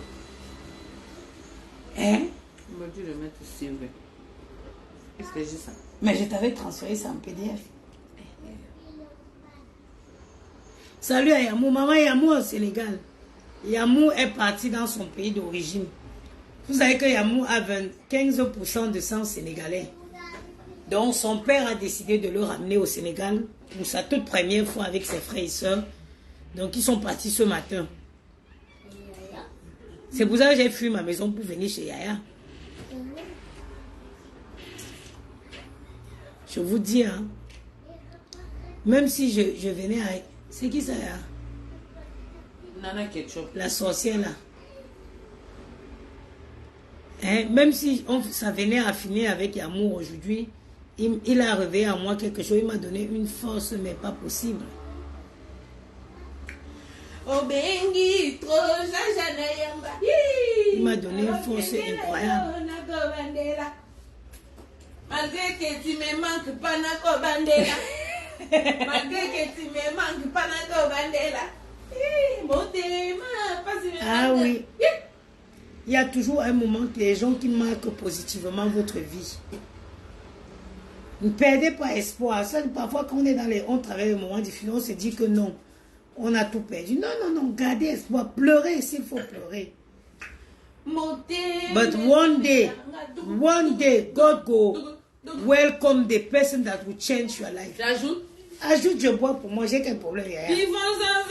Hein? On m'a dit de mettre ici, oui. Qu'est-ce que j'ai ça? Mais je t'avais transféré ça en PDF. Salut à Yamou. Maman Yamou au Sénégal. Yamou est parti dans son pays d'origine. Vous savez que Yamou a 15% de sang sénégalais. Donc son père a décidé de le ramener au Sénégal pour sa toute première fois avec ses frères et sœurs. Donc ils sont partis ce matin. C'est pour ça que j'ai fui ma maison pour venir chez Yaya. Je vous dis, hein, même si je venais avec... C'est qui ça, Yaya? Nana Ketchup. La sorcière là. Hein? Même si ça venait à finir avec Yamou aujourd'hui, il a réveillé à moi quelque chose, il m'a donné une force, mais pas possible. Il m'a donné une force incroyable. Malgré que tu me manques, Panako Bandela. Malgré que tu me manques, Panako Bandela. Ah oui. Il y a toujours un moment que les gens qui marquent positivement votre vie. Ne perdez pas espoir. Ça, parfois, quand on travaille les moments difficiles, on se dit que non, on a tout perdu. Non, non, non, gardez espoir. Pleurez s'il faut pleurer. But one day, God go welcome the person that will change your life. J'ajoute. Ajoute, je bois pour moi, j'ai quel problème? Ils vont s'en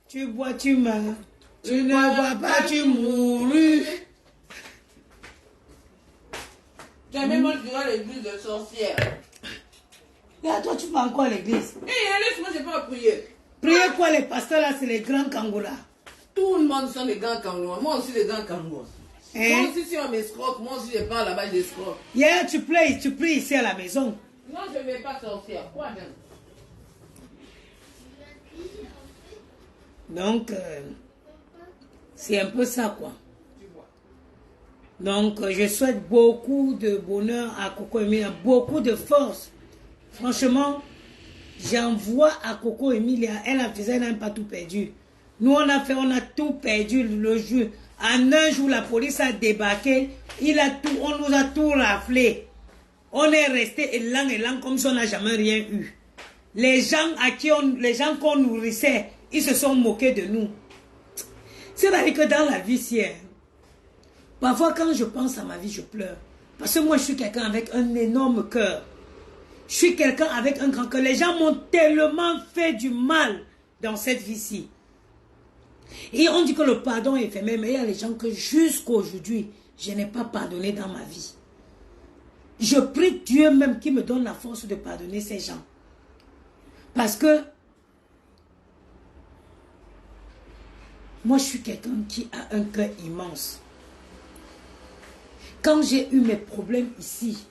Tu bois, tu meurs. Tu ne bois pas, tu mourras. Jamais moi je vais à l'église de sorcière. Et à toi, tu vas encore à l'église. Laisse-moi, je pas prier. Priez quoi, les pasteurs là, c'est les grands kangourous. Tout le monde sont des grands kangourous. Moi aussi, des grands kangourous. Hein? Moi aussi, si on m'escroque, moi aussi, je pars là-bas, j'escroque. Yeah, tu pries ici à la maison. Non, je ne vais pas sortir. Quoi même? Donc, c'est un peu ça, quoi. Donc, je souhaite beaucoup de bonheur à Coco Emilia, beaucoup de force. Franchement, j'envoie à Coco Emilia, elle n'a pas tout perdu. Nous, on a tout perdu le jour. En un jour, la police a débarqué, on nous a tout raflé. On est resté élan comme si on n'a jamais rien eu. Les gens qu'on nourrissait, ils se sont moqués de nous. C'est-à-dire que dans la vie, parfois quand je pense à ma vie, je pleure. Parce que moi, je suis quelqu'un avec un énorme cœur. Je suis quelqu'un avec un grand cœur. Les gens m'ont tellement fait du mal dans cette vie-ci. Et on dit que le pardon est éphémère, mais il y a les gens que jusqu'aujourd'hui, je n'ai pas pardonné dans ma vie. Je prie Dieu même qui me donne la force de pardonner ces gens. Parce que moi, je suis quelqu'un qui a un cœur immense. Quand j'ai eu mes problèmes ici,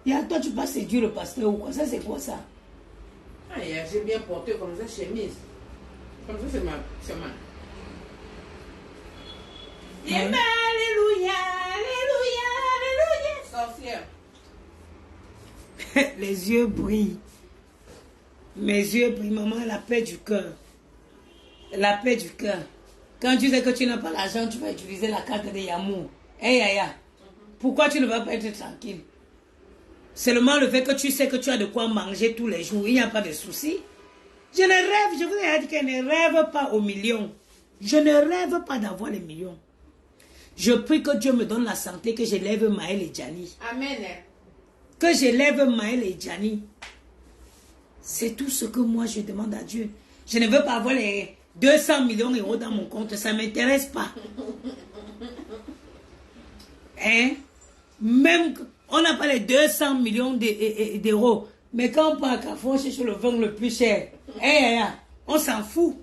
et à toi, tu passes séduire le pasteur ou quoi? Ça, c'est quoi ça? Ah, j'ai bien porté comme ça, chemise. Comme ça, c'est ma. Alléluia, alléluia, alléluia. Sorcière. Les yeux brillent. Mes yeux brillent, maman, la paix du cœur. La paix du cœur. Quand tu sais que tu n'as pas l'argent, tu vas utiliser la carte de Yamour. Hey, Yaya, pourquoi tu ne vas pas être tranquille? Seulement le fait que tu sais que tu as de quoi manger tous les jours, il n'y a pas de souci. Je ne rêve, je vous ai dit que je ne rêve pas aux millions. Je ne rêve pas d'avoir les millions. Je prie que Dieu me donne la santé, que j'élève Maël et Gianni. Amen. Que j'élève Maël et Gianni. C'est tout ce que moi je demande à Dieu. Je ne veux pas avoir les 200 millions d'euros dans mon compte. Ça ne m'intéresse pas. Hein? Même on n'a pas les 200 millions d'euros. Mais quand on part à Carrefour, on cherche le vin le plus cher. Hey, on s'en fout.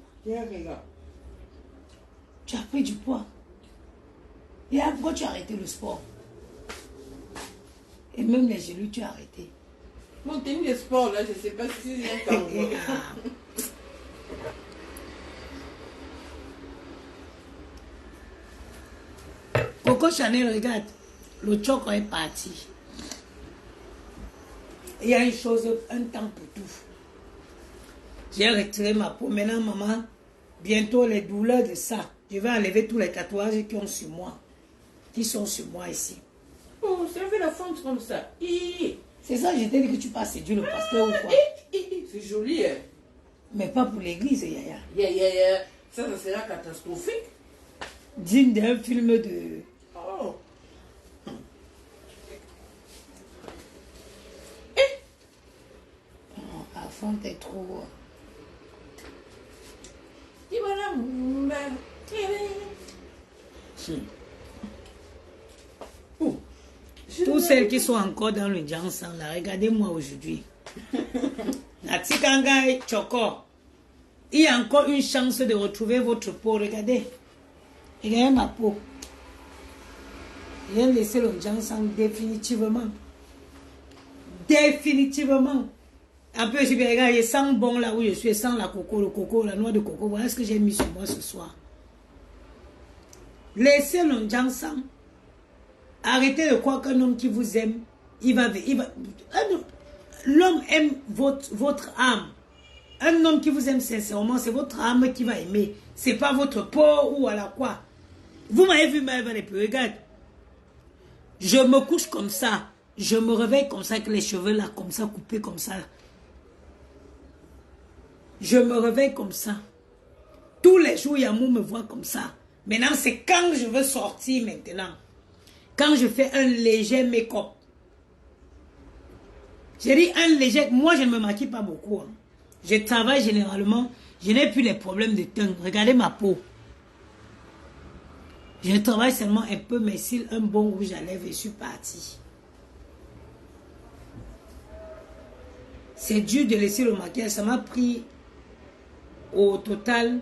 Tu as pris du poids. Et pourquoi tu as arrêté le sport? Et même les genoux, tu as arrêté. Mon tennis de sport, là, je ne sais pas si c'est un Coco Chanel, regarde. Le choco est parti. Il y a une chose, un temps pour tout. J'ai retiré ma peau. Maintenant, maman, bientôt les douleurs de ça. Je vais enlever tous les tatouages qui ont sur moi. Qui sont sur moi ici. Oh, ça fait la fonte comme ça. C'est ça, je t'ai dit que tu passes séduire le pasteur ou quoi? C'est joli, hein? Mais pas pour l'église, Yaya. Ça sera catastrophique. Digne d'un film de... Oh. La fonte est trop... Tous celles qui sont encore dans le Jansan, là, regardez-moi aujourd'hui. Natikanga Choco, il y a encore une chance de retrouver votre peau. Regardez. Regardez ma peau. Je viens de laisser le Jansan définitivement. Définitivement. Un peu, je vais regarder, je sens bon là où je suis, sans la coco, le coco, la noix de coco. Voilà ce que j'ai mis sur moi ce soir. Laissez le Jansan. Arrêtez de croire qu'un homme qui vous aime, l'homme aime votre âme. Un homme qui vous aime sincèrement, c'est votre âme qui va aimer. C'est pas votre peau ou à la quoi. Vous m'avez vu, regarde. Je me couche comme ça. Je me réveille comme ça, avec les cheveux là, comme ça, coupés comme ça. Je me réveille comme ça. Tous les jours, Yamou me voit comme ça. Maintenant, c'est quand je veux sortir maintenant. Quand je fais un léger make-up. J'ai dit un léger... Moi, je ne me maquille pas beaucoup. Hein. Je travaille généralement. Je n'ai plus les problèmes de teint. Regardez ma peau. Je travaille seulement un peu, mais s'il un bon rouge à lèvres, je suis parti. C'est dur de laisser le maquillage. Ça m'a pris au total,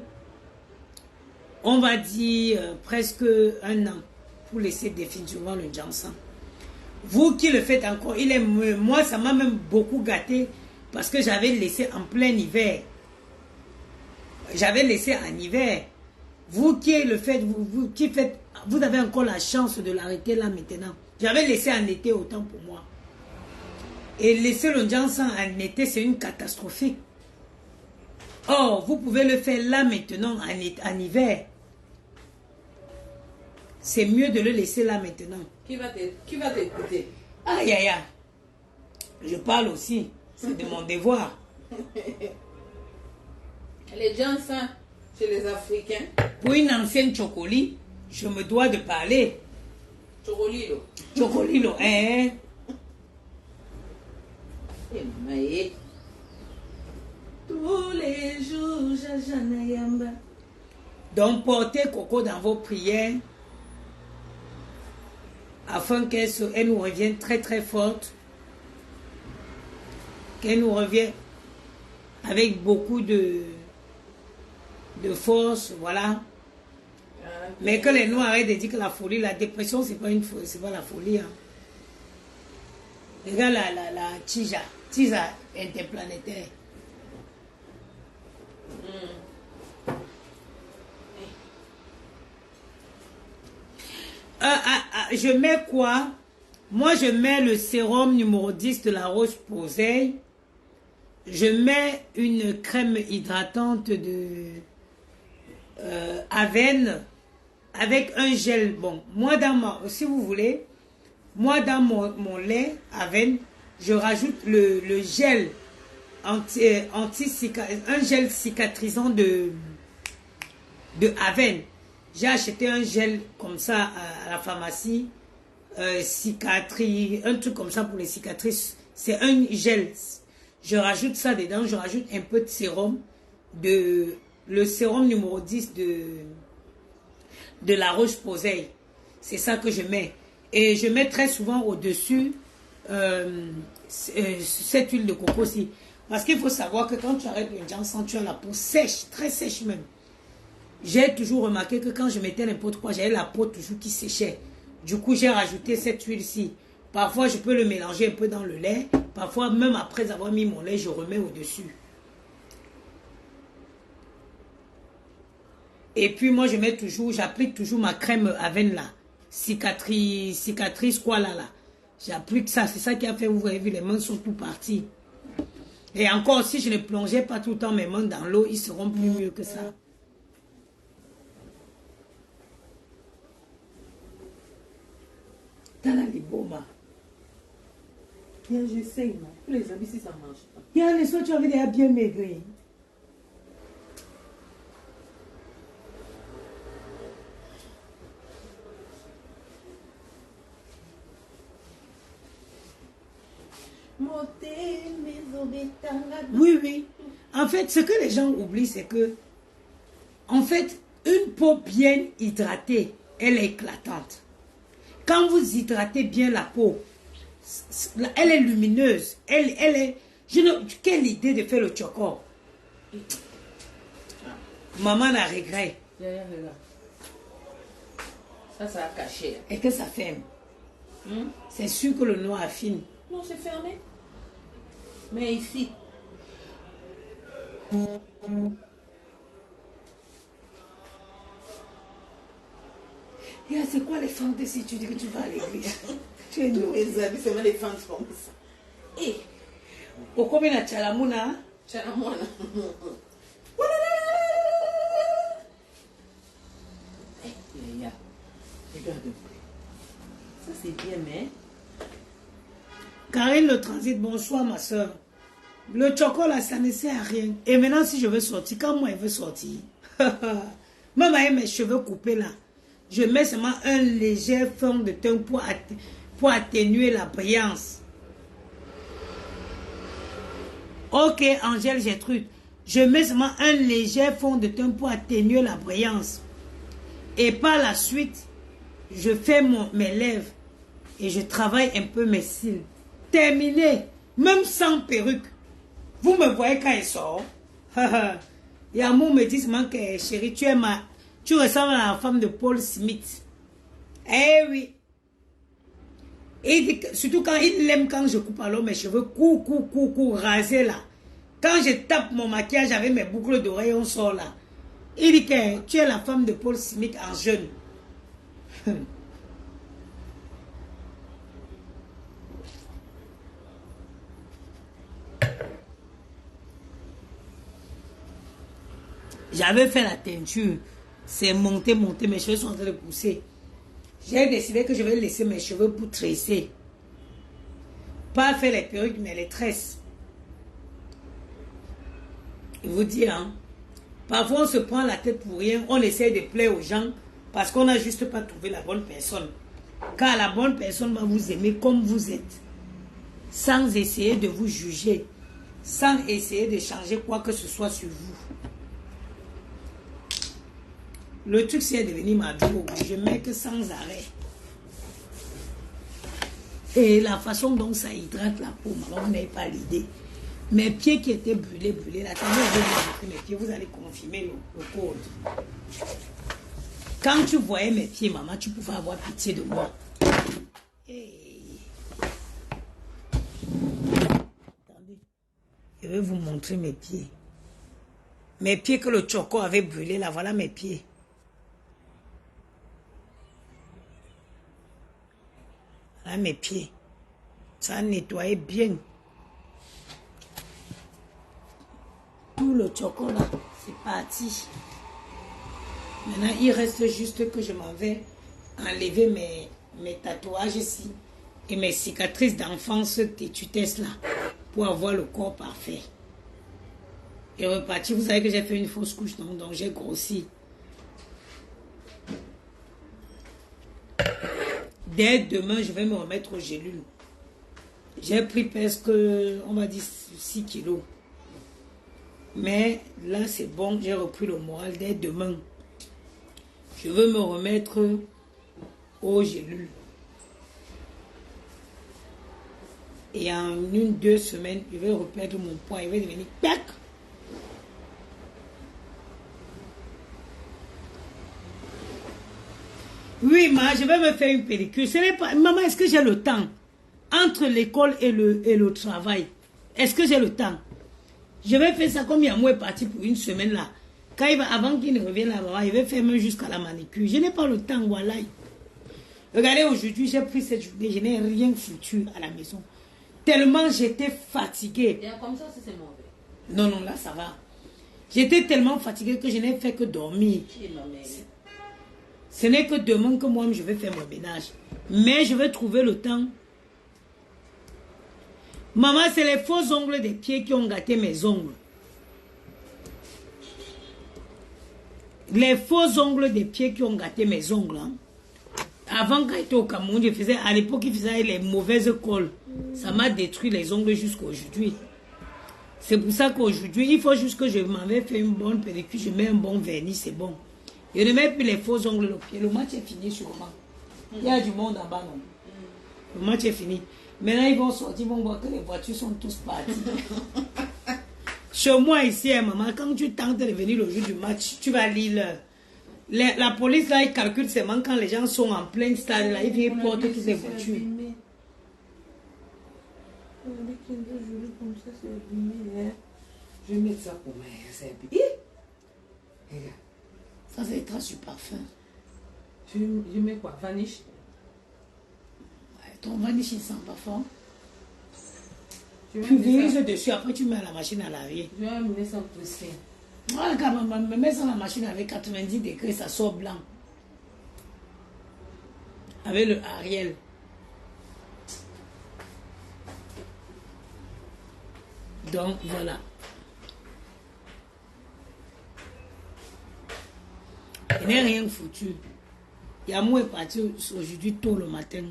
on va dire, presque un an. Pour laisser définitivement le Jansan. Vous qui le faites encore, il est mieux. Moi, ça m'a même beaucoup gâté parce que j'avais laissé en plein hiver. J'avais laissé en hiver. Vous qui le faites, vous avez encore la chance de l'arrêter là maintenant. J'avais laissé en été autant pour moi. Et laisser le Jansan en été, c'est une catastrophe. Or, vous pouvez le faire là maintenant en hiver. C'est mieux de le laisser là maintenant. Qui va t'écouter? Aïe, aïe, aïe. Je parle aussi. C'est de mon devoir. Les gens sont chez les Africains. Pour une ancienne Chocoli, je me dois de parler. Chocolilo. Chocolilo, hein? Tous les jours, Jajanayamba. Donc, portez Coco dans vos prières. Afin qu'elle nous revienne très très forte, qu'elle nous revienne avec beaucoup de force, voilà. Mais que les Noirs arrêtent de dire que la folie, la dépression, c'est pas une folie, c'est pas la folie. Hein. Regarde la Tija interplanétaire. Je mets quoi? Moi, je mets le sérum numéro 10 de la Roche-Posay. Je mets une crème hydratante de Avène avec un gel. Bon, moi, si vous voulez, moi, dans mon lait Avène, je rajoute le gel un gel cicatrisant de Avène. J'ai acheté un gel comme ça à la pharmacie, un truc comme ça pour les cicatrices. C'est un gel. Je rajoute ça dedans, je rajoute un peu de sérum, le sérum numéro 10 de la Roche-Posay. C'est ça que je mets. Et je mets très souvent au-dessus cette huile de coco aussi. Parce qu'il faut savoir que quand tu arrêtes le ginseng, tu as la peau sèche, très sèche même. J'ai toujours remarqué que quand je mettais n'importe quoi, j'avais la peau toujours qui séchait. Du coup, j'ai rajouté cette huile-ci. Parfois, je peux le mélanger un peu dans le lait. Parfois, même après avoir mis mon lait, je remets au-dessus. Et puis, moi, j'applique toujours ma crème Avène là. Cicatrice quoi là. J'applique ça. C'est ça qui a fait, vous avez vu, les mains sont tout parties. Et encore, si je ne plongeais pas tout le temps mes mains dans l'eau, ils seront plus mieux que ça. T'as la liboma. J'essaye, non. Tous les habits, si ça marche pas. Il y a les autres, tu avais déjà bien maigri. Oui, oui. En fait, ce que les gens oublient, c'est que, en fait, une peau bien hydratée, elle est éclatante. Quand vous hydratez bien la peau, elle est lumineuse. Elle est... Quelle idée de faire le choco. Maman a regret. Ça a caché. Et que ça ferme. C'est sûr que le noir affine. Non, c'est fermé. Mais ici. C'est quoi les fentes si tu dis que tu vas à l'église? Tu es Tous les habits, c'est les fentes comme ça. Et pourquoi bien la chalamuna? Chalamuna. Regarde. Ça c'est bien, mais. Karine le transit, bonsoir ma soeur. Le chocolat, ça ne sert à rien. Et maintenant, si je veux sortir, quand moi, elle veut sortir, même avec mes cheveux coupés là, je mets seulement un léger fond de teint pour atténuer la brillance. Ok, Angèle Gertrude, je mets seulement un léger fond de teint pour atténuer la brillance. Et par la suite, je fais mes lèvres et je travaille un peu mes cils. Terminé, même sans perruque. Vous me voyez quand il sort. Yamou me dit seulement que chérie, tu ressembles à la femme de Paul Smith. Eh oui. Et il dit que, surtout quand il aime quand je coupe alors mes cheveux court, rasés là. Quand je tape mon maquillage avec mes boucles d'oreilles, on sort là. Il dit que tu es la femme de Paul Smith en jeune. J'avais fait la teinture. C'est monté, mes cheveux sont en train de pousser. J'ai décidé que je vais laisser mes cheveux pour tresser. Pas faire les perruques, mais les tresses. Je vous dis, hein. Parfois, on se prend la tête pour rien. On essaie de plaire aux gens parce qu'on n'a juste pas trouvé la bonne personne. Car la bonne personne va vous aimer comme vous êtes. Sans essayer de vous juger. Sans essayer de changer quoi que ce soit sur vous. Le truc, c'est devenir ma vie. Je mets que sans arrêt. Et la façon dont ça hydrate la peau, vous n'avez pas l'idée. Mes pieds qui étaient brûlés, là, attendez, je vais vous montrer mes pieds, vous allez confirmer le code. Quand tu voyais mes pieds, maman, tu pouvais avoir pitié de moi. Hey. Attendez, je vais vous montrer mes pieds. Mes pieds que le choco avait brûlé, là, voilà mes pieds. Voilà mes pieds. Ça a nettoyé bien. Tout le chocolat, c'est parti. Maintenant, il reste juste que je m'en vais enlever mes tatouages ici et mes cicatrices d'enfance tétutesse là pour avoir le corps parfait. Et reparti, vous savez que j'ai fait une fausse couche, donc j'ai grossi. Dès demain, je vais me remettre aux gélules. J'ai pris presque, on va dire, 6 kilos. Mais là, c'est bon, j'ai repris le moral. Dès demain, je veux me remettre aux gélules. Et en 1-2 semaines, je vais reperdre mon poids. Il va devenir tac. Oui, ma, je vais me faire une pellicule. Ce n'est pas... Maman, est-ce que j'ai le temps? Entre l'école et le travail, est-ce que j'ai le temps? Je vais faire ça comme Yamou est parti pour 1 semaine là. Quand il va, avant qu'il ne revienne là-bas, il va faire même jusqu'à la manicure. Je n'ai pas le temps, voilà. Regardez, aujourd'hui, j'ai pris cette journée, je n'ai rien foutu à la maison. Tellement j'étais fatiguée. Et comme ça, c'est mauvais. Non, non, là, ça va. J'étais tellement fatiguée que je n'ai fait que dormir. Ce n'est que demain que moi, je vais faire mon ménage. Mais je vais trouver le temps. Maman, c'est les faux ongles des pieds qui ont gâté mes ongles. Les faux ongles des pieds qui ont gâté mes ongles. Hein. Avant, quand j'étais au Cameroun, je faisais, à l'époque, il faisait les mauvaises colles. Ça m'a détruit les ongles jusqu'à aujourd'hui. C'est pour ça qu'aujourd'hui, il faut juste que je m'avais fait une bonne pellicule, je mets un bon vernis, c'est bon. Je ne mets plus les faux ongles au pied. Le match est fini sûrement. Il y a du monde en bas, non? Le match est fini. Maintenant, ils vont sortir, ils vont voir que les voitures sont tous parties. Chez moi, ici, hein, maman, quand tu tentes de venir le jour du match, tu vas lire l'heure. La police, là, ils calculent seulement quand les gens sont en plein stade, là, ils viennent porter toutes les voitures. Je vais mettre ça pour moi. C'est abîmé. Regarde. Ça, c'est traces du parfum. Je mets quoi? Vanish? Ouais, ton vanish, il sent pas fort. Je vais Pulvérise mettre ça. dessus, après tu mets à la machine à laver. Je vais amener ça presser. Voilà, quand me mets ça dans la machine avec 90 degrés, ça sort blanc. Avec le Ariel. Donc, voilà. Je n'ai rien foutu. Yamou est parti aujourd'hui tôt le matin.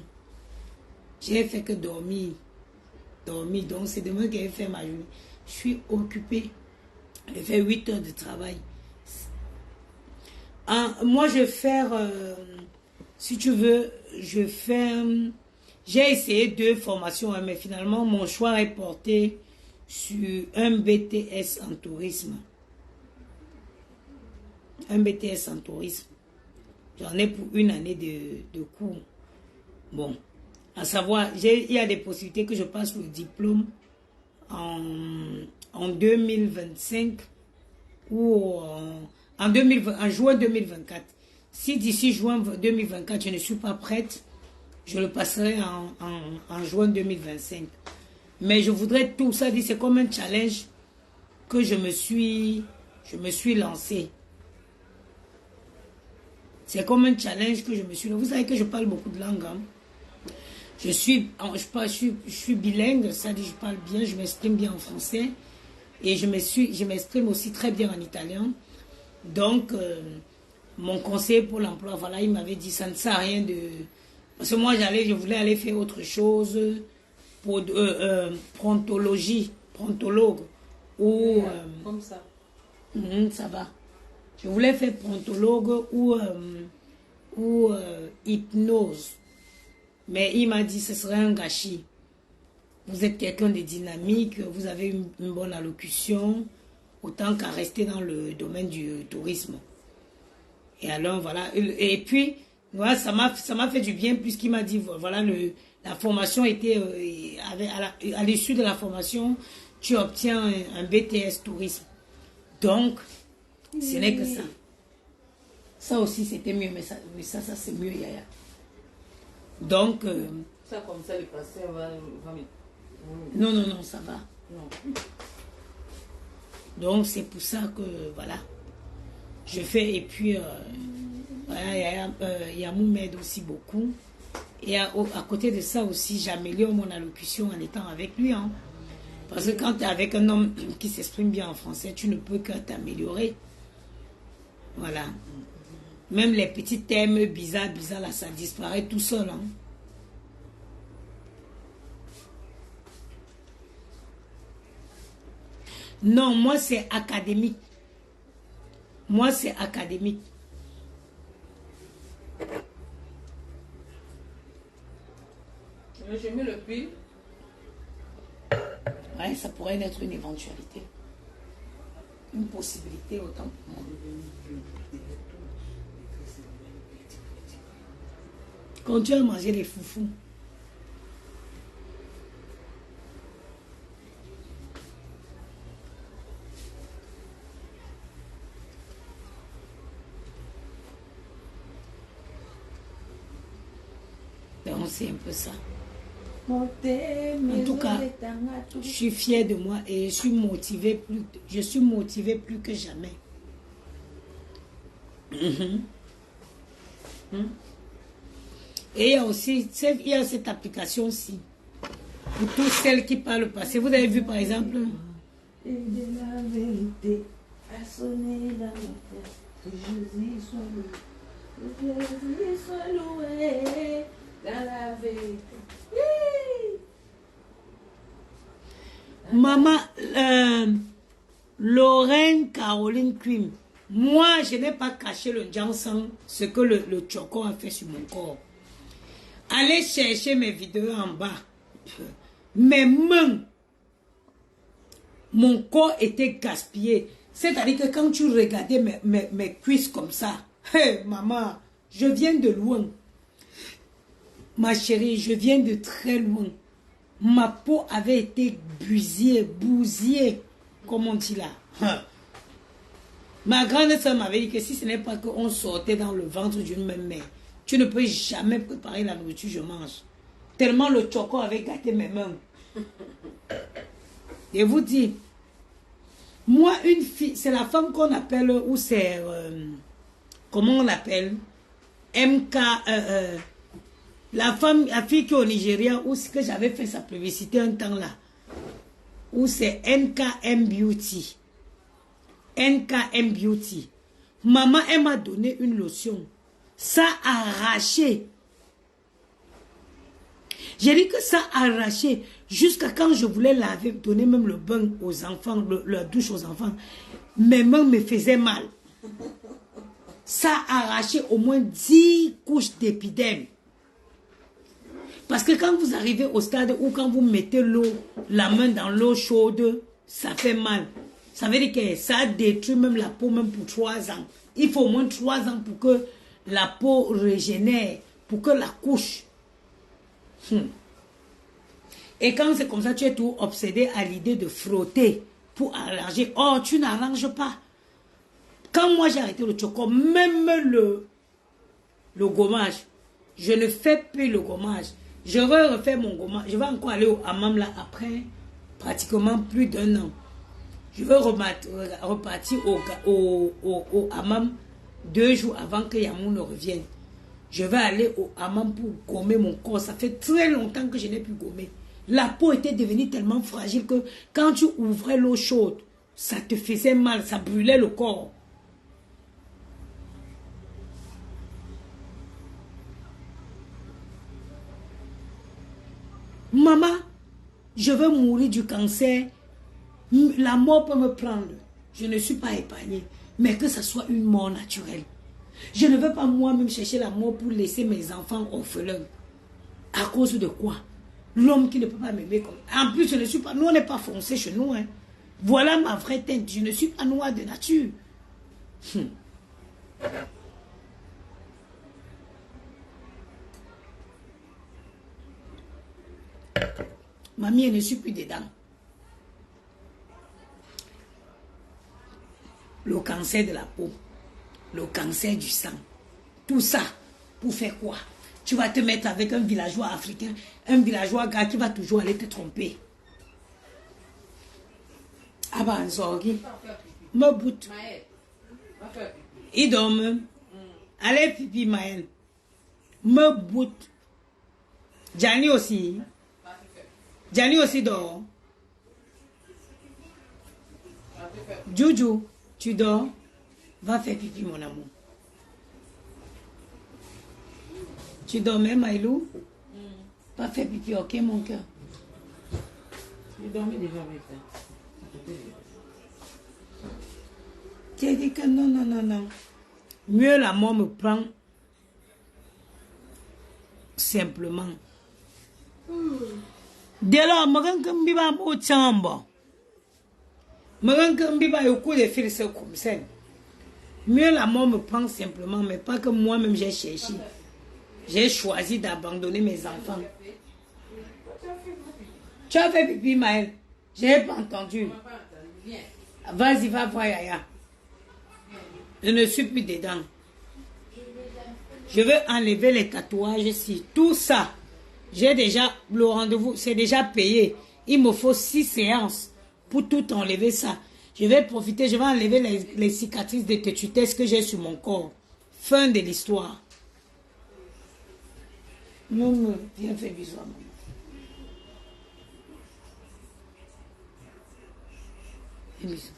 J'ai fait que dormir. Dormir. Donc, c'est demain que je vais faire ma journée. Je suis occupée. Je fais 8 heures de travail. Moi, je vais faire, si tu veux, je fais, j'ai essayé 2 formations, hein, mais finalement, mon choix est porté sur un BTS en tourisme. Un BTS en tourisme. J'en ai pour 1 année de cours. Bon, à savoir, il y a des possibilités que je passe le diplôme en 2025 ou en juin 2024. Si d'ici juin 2024, je ne suis pas prête, je le passerai en juin 2025. Mais je voudrais tout ça dire, c'est comme un challenge que je me suis lancé. C'est comme un challenge que je me suis lancé. Vous savez que je parle beaucoup de langues. Hein? Je suis bilingue, c'est-à-dire je parle bien, je m'exprime bien en français et je m'exprime aussi très bien en italien. Donc, mon conseiller pour l'emploi, voilà, il m'avait dit ça ne sert à rien de... Parce que moi, je voulais aller faire autre chose pour prontologue ou... Comme ça. Ça va. Je voulais faire prontologue ou hypnose. Mais il m'a dit que ce serait un gâchis. Vous êtes quelqu'un de dynamique, vous avez une bonne allocution, autant qu'à rester dans le domaine du tourisme. Et alors, voilà. Et puis, voilà, ça m'a fait du bien puisqu'il m'a dit, voilà, la formation était, à l'issue de la formation, tu obtiens un BTS tourisme. Donc, ce n'est que ça. Ça aussi, c'était mieux, mais ça c'est mieux, Yaya. Donc, ça comme ça, le passé va non, non, non, ça va. Non. Donc, c'est pour ça que, voilà, je fais. Et puis, voilà, Yamou m'aide aussi beaucoup. Et à côté de ça aussi, j'améliore mon allocution en étant avec lui. Hein. Parce que quand tu es avec un homme qui s'exprime bien en français, tu ne peux que t'améliorer. Voilà. Même les petits thèmes bizarres, là, ça disparaît tout seul. Hein. Non, moi, c'est académique. Moi, c'est académique. J'ai mis le pile. Ouais, ça pourrait être une éventualité. Une possibilité autant pour moi. Continue à manger les foufous. Donc c'est un peu ça. En tout cas, je suis fière de moi et je suis motivée plus que jamais. Et il y a aussi cette application-ci. Pour toutes celles qui parlent passé. Vous avez vu par exemple. Et de la vérité a sonné dans ma tête. Que Jésus soit loué. Que Jésus soit loué dans la vérité. Maman, Lorraine Caroline Quim, moi je n'ai pas caché le Johnson, ce que le Choco a fait sur mon corps. Allez chercher mes vidéos en bas. Mes mains, mon corps était gaspillé. C'est-à-dire que quand tu regardais mes cuisses comme ça, hey, maman, je viens de loin. Ma chérie, je viens de très loin. Ma peau avait été bousillée, comme on dit là. Ma grande soeur m'avait dit que si ce n'est pas qu'on sortait dans le ventre d'une même mère, tu ne peux jamais préparer la nourriture que je mange. Tellement le choco avait gâté mes mains. Et vous dites, moi, une fille, c'est la femme qu'on appelle, ou c'est, comment on l'appelle, MK, la fille qui est au Nigeria, où c'est que j'avais fait sa publicité un temps là, où c'est NKM Beauty. NKM Beauty. Maman, elle m'a donné une lotion. Ça a arraché. J'ai dit que ça a arraché jusqu'à quand je voulais laver, donner même le bain aux enfants, la douche aux enfants. Mes mains me faisaient mal. Ça a arraché au moins 10 couches d'épiderme. Parce que quand vous arrivez au stade où quand vous mettez l'eau, la main dans l'eau chaude, ça fait mal. Ça veut dire que ça détruit même la peau même pour 3 ans. Il faut au moins 3 ans pour que la peau régénère, pour que la couche. Et quand c'est comme ça, tu es tout obsédé à l'idée de frotter pour arranger. Oh, tu n'arranges pas. Quand moi j'ai arrêté le choco, même le gommage, je ne fais plus le gommage. Je vais refaire mon gommage. Je vais encore aller au hammam là après pratiquement plus d'1 an. Je vais repartir au hammam 2 jours avant que Yamou ne revienne. Je vais aller au hammam pour gommer mon corps. Ça fait très longtemps que je n'ai plus gommé. La peau était devenue tellement fragile que quand tu ouvrais l'eau chaude, ça te faisait mal, ça brûlait le corps. Maman, je veux mourir du cancer. La mort peut me prendre. Je ne suis pas épargnée. Mais que ce soit une mort naturelle. Je ne veux pas moi-même chercher la mort pour laisser mes enfants orphelins. À cause de quoi? L'homme qui ne peut pas m'aimer comme... En plus, je ne suis pas... Nous, on n'est pas foncé chez nous. Hein. Voilà ma vraie teinte. Je ne suis pas noire de nature. Mamie, elle ne suis plus dedans. Le cancer de la peau, le cancer du sang, tout ça, pour faire quoi? Tu vas te mettre avec un villageois africain, un villageois gars qui va toujours aller te tromper. Abanzorgi. Me bout. Maël, va faire pipi. Il dorme. Allez, pipi, Maël. Me bout. Gianni aussi. Gianni aussi dort. Juju, tu dors. Va faire pipi, mon amour. Tu dormais, Maïlou? Va faire pipi, ok, mon cœur? Il dormait déjà avec ça. Tu as dit que non, non, non, non. Mieux la mort me prend simplement. Dès lors, je ne vais pas au chambre. Je ne vais pas au coup de fil comme ça. Mieux la mort me prend simplement, mais pas que moi-même j'ai cherché. J'ai choisi d'abandonner mes enfants. Tu as fait pipi, Maël? Je n'ai pas entendu. Vas-y, va voir Yaya. Je ne suis plus dedans. Je veux enlever les tatouages ici. Tout ça, j'ai déjà le rendez-vous, c'est déjà payé. Il me faut 6 séances pour tout enlever ça. Je vais profiter, je vais enlever les cicatrices de tétutesse que j'ai sur mon corps. Fin de l'histoire. Non, viens faire bisous à maman. Fais bisous.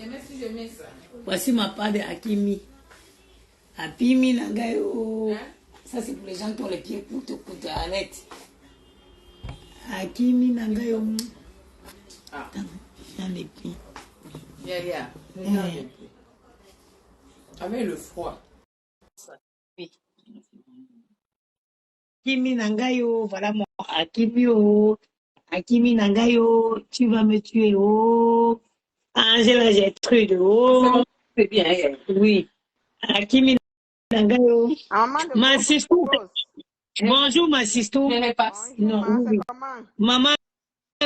Merci, je mets ça. Voici ma part de Hakimi. Hakimi Nangayo. Ça, c'est pour les gens qui ont les pieds courts, arrête. Hakimi Nangayo. Ah. J'ai les pieds. Yaya, regarde un peu. Avec le froid. Hakimi Nangayo, voilà mon Hakimi. Oh. Hakimi Nangayo, tu vas me tuer. Oh. Angela Gertrude. Oh. C'est bien, Yaya. Oui. Hakimi Nangayo. Ma sister. Bonjour, ma sister. Non, oui. Maman,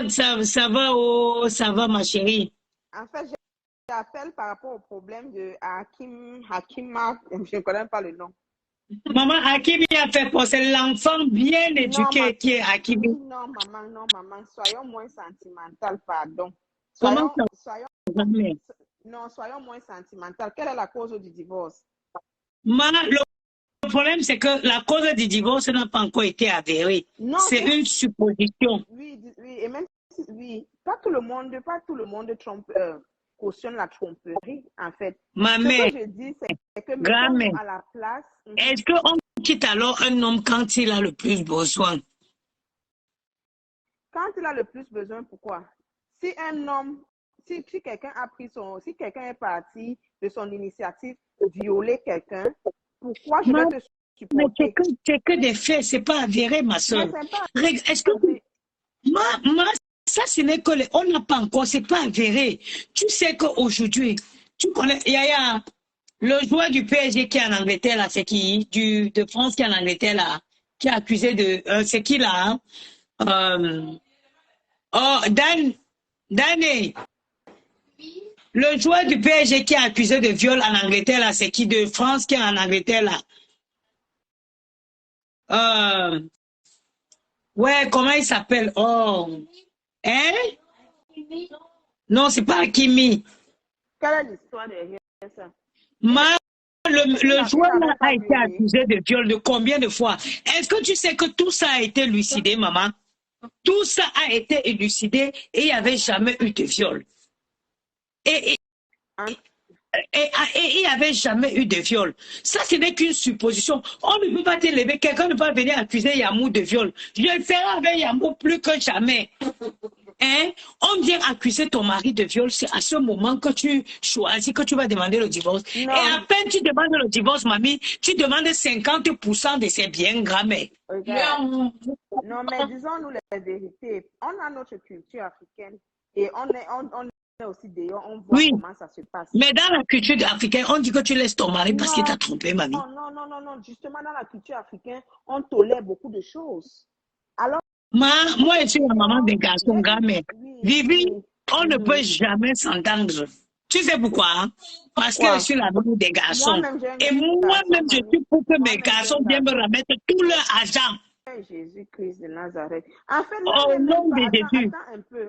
ça va, oh, ça va, ma chérie. En fait, j'appelle par rapport au problème de Hakima, je ne connais pas le nom. Maman, Hakimi a fait pour c'est l'enfant bien éduqué qui est Hakimi. Non, maman, soyons moins sentimentales, pardon. Comment Soyons moins sentimentales. Quelle est la cause du divorce? Le problème, c'est que la cause du divorce n'a pas encore été avérée. C'est une supposition. Oui, et même si, oui, pas tout le monde cautionne la tromperie, en fait. Ma Ce mère, que je dis, c'est que grand-mère, mettons-nous à la place. est-ce qu'on quitte alors un homme quand il a le plus besoin? Quand il a le plus besoin, pourquoi? Si un homme, si quelqu'un a pris si quelqu'un est parti de son initiative de violer quelqu'un, pourquoi je vais te supporter? Mais c'est que des faits, c'est pas avéré, ma soeur. Est-ce que ça, ce n'est que on n'a pas encore, c'est pas avéré. Tu sais qu'aujourd'hui, tu connais, Yaya, le joueur du PSG qui est en Angleterre, là, c'est qui? De France qui est en Angleterre, là, qui est accusé de, c'est qui, là? Dané. Le joueur du PSG qui est accusé de viol en Angleterre, là, c'est qui? De France qui est en Angleterre, là? Ouais, comment il s'appelle? Oh. Hein? Non, c'est pas Hakimi. Quelle est l'histoire derrière ça? Le joueur là a été accusé de viol de combien de fois? Est-ce que tu sais que tout ça a été élucidé, maman? Tout ça a été élucidé et il n'y avait jamais eu de viol. Et il n'y avait jamais eu de viol. Ça, ce n'est qu'une supposition. On ne peut pas t'élever. Quelqu'un ne peut pas venir accuser Yamou de viol. Je le ferai avec Yamou plus que jamais. Hein? On vient accuser ton mari de viol, c'est à ce moment que tu choisis que tu vas demander le divorce. Non. Et à peine tu demandes le divorce, mamie, tu demandes 50% de ses biens, grand-mère. Non, mais disons-nous les vérités. On a notre culture africaine et on est aussi d'ailleurs, on voit comment ça se passe. Mais dans la culture africaine, on dit que tu laisses ton mari parce qu'il t'a trompé, mamie. Non. Justement, dans la culture africaine, on tolère beaucoup de choses. Alors, moi, je suis la maman des garçons, grand-mère. Vivi, on ne peut jamais s'entendre. Tu sais pourquoi? Hein? Parce que je Quoi? suis la maman des garçons. Moi-même, j'ai un Et garçon, moi-même, je mamie. suis pour que mes Moi-même, j'ai garçons un viennent me garçon. remettre tout leur argent. Jésus-Christ de Nazareth. En fait, là, Au il n'y a même nom pas. de Jésus.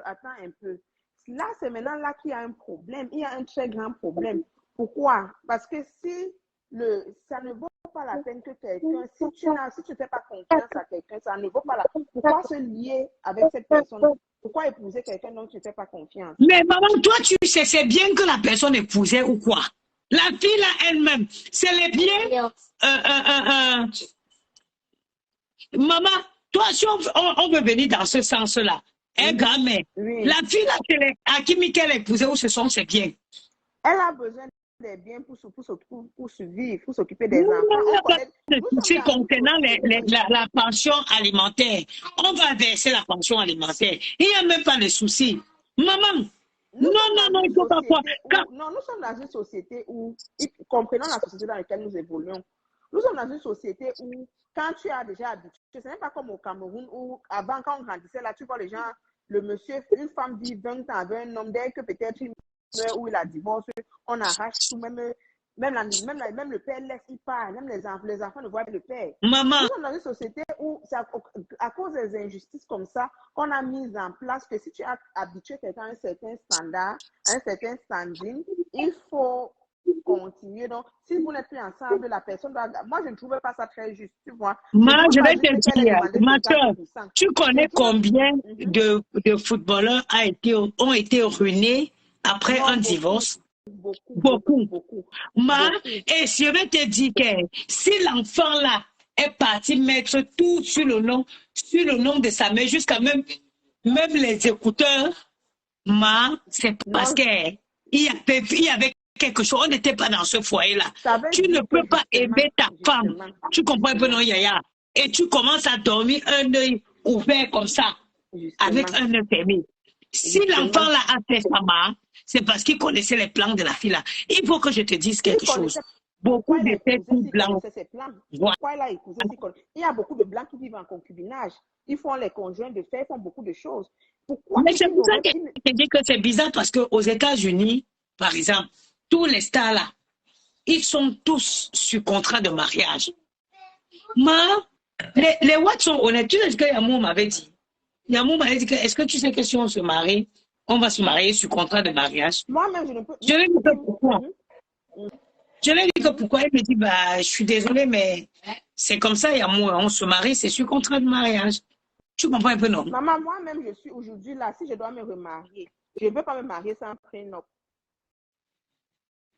Attends un peu. Là, c'est maintenant là qu'il y a un problème. Il y a un très grand problème. Pourquoi? Parce que si ça ne vaut pas la peine que quelqu'un, si tu ne fais pas confiance à quelqu'un, ça ne vaut pas la peine. Pourquoi se lier avec cette personne? Pourquoi épouser quelqu'un dont tu ne fais pas confiance? Mais maman, toi, tu sais, c'est bien que la personne épousait ou quoi? La fille là elle-même, c'est les biens. Maman, toi, si on veut venir dans ce sens-là, grand-mère, Oui. la fille là, à qui Michael a épousé, où ce sont ses biens? Elle a besoin des biens pour survivre, pour s'occuper des enfants. C'est concernant la pension alimentaire. On va verser la pension alimentaire. Il n'y a même pas de souci. Maman, non, il ne faut pas croire. Non, nous sommes dans une société où, comprenons la société dans laquelle nous évoluons, nous sommes dans une société où, quand tu as déjà habitué, ce n'est pas comme au Cameroun où, avant, quand on grandissait, là, tu vois les gens, le monsieur, une femme vit 20 ans avec un homme, dès que peut-être il meurt ou il a divorcé, on arrache tout, même le père laisse, il part, même les enfants ne voient pas le père. Maman. Nous sommes dans une société où, à cause des injustices comme ça, qu'on a mis en place que si tu as habitué quelqu'un à un certain standard, à un certain standing, il faut continuer. Donc, si vous n'êtes plus ensemble, la personne doit... Moi, je ne trouvais pas ça très juste, tu vois. Moi, je vais te dire, ma soeur, tu connais combien de footballeurs ont été ruinés après un divorce? Beaucoup. Et je vais te dire que si l'enfant là est parti mettre tout sur le nom de sa mère, jusqu'à même les écouteurs, c'est parce qu'il y avait quelque chose, on n'était pas dans ce foyer-là. Tu ne peux pas aimer ta femme. Tu comprends un peu, non, Yaya? Et tu commences à dormir un œil ouvert comme ça, avec un œil fermé. Si l'enfant là a fait sa main, c'est parce qu'il connaissait les plans de la fille là. Il faut que je te dise quelque chose. Beaucoup de têtes blancs. Pourquoi il a épousé? Il y a beaucoup de blancs qui vivent en concubinage. Ils font les conjoints de fait, ils font beaucoup de choses. Pourquoi? Mais c'est pour ça que je te dis que c'est bizarre parce qu'aux États-Unis, par exemple, tous les stars là, ils sont tous sur contrat de mariage. Les Watts sont honnêtes. Tu sais ce que Yamou m'avait dit? Yamou m'avait dit que est-ce que tu sais que si on se marie, on va se marier sur contrat de mariage? Moi-même, je ne peux... Je lui ai dit que pourquoi? Je lui ai dit que pourquoi? Il me dit, je suis désolée, mais c'est comme ça, Yamou, on se marie, c'est sur contrat de mariage. Tu comprends un peu, non? Maman, moi-même, je suis aujourd'hui là, si je dois me remarier, je ne veux pas me marier sans prénom.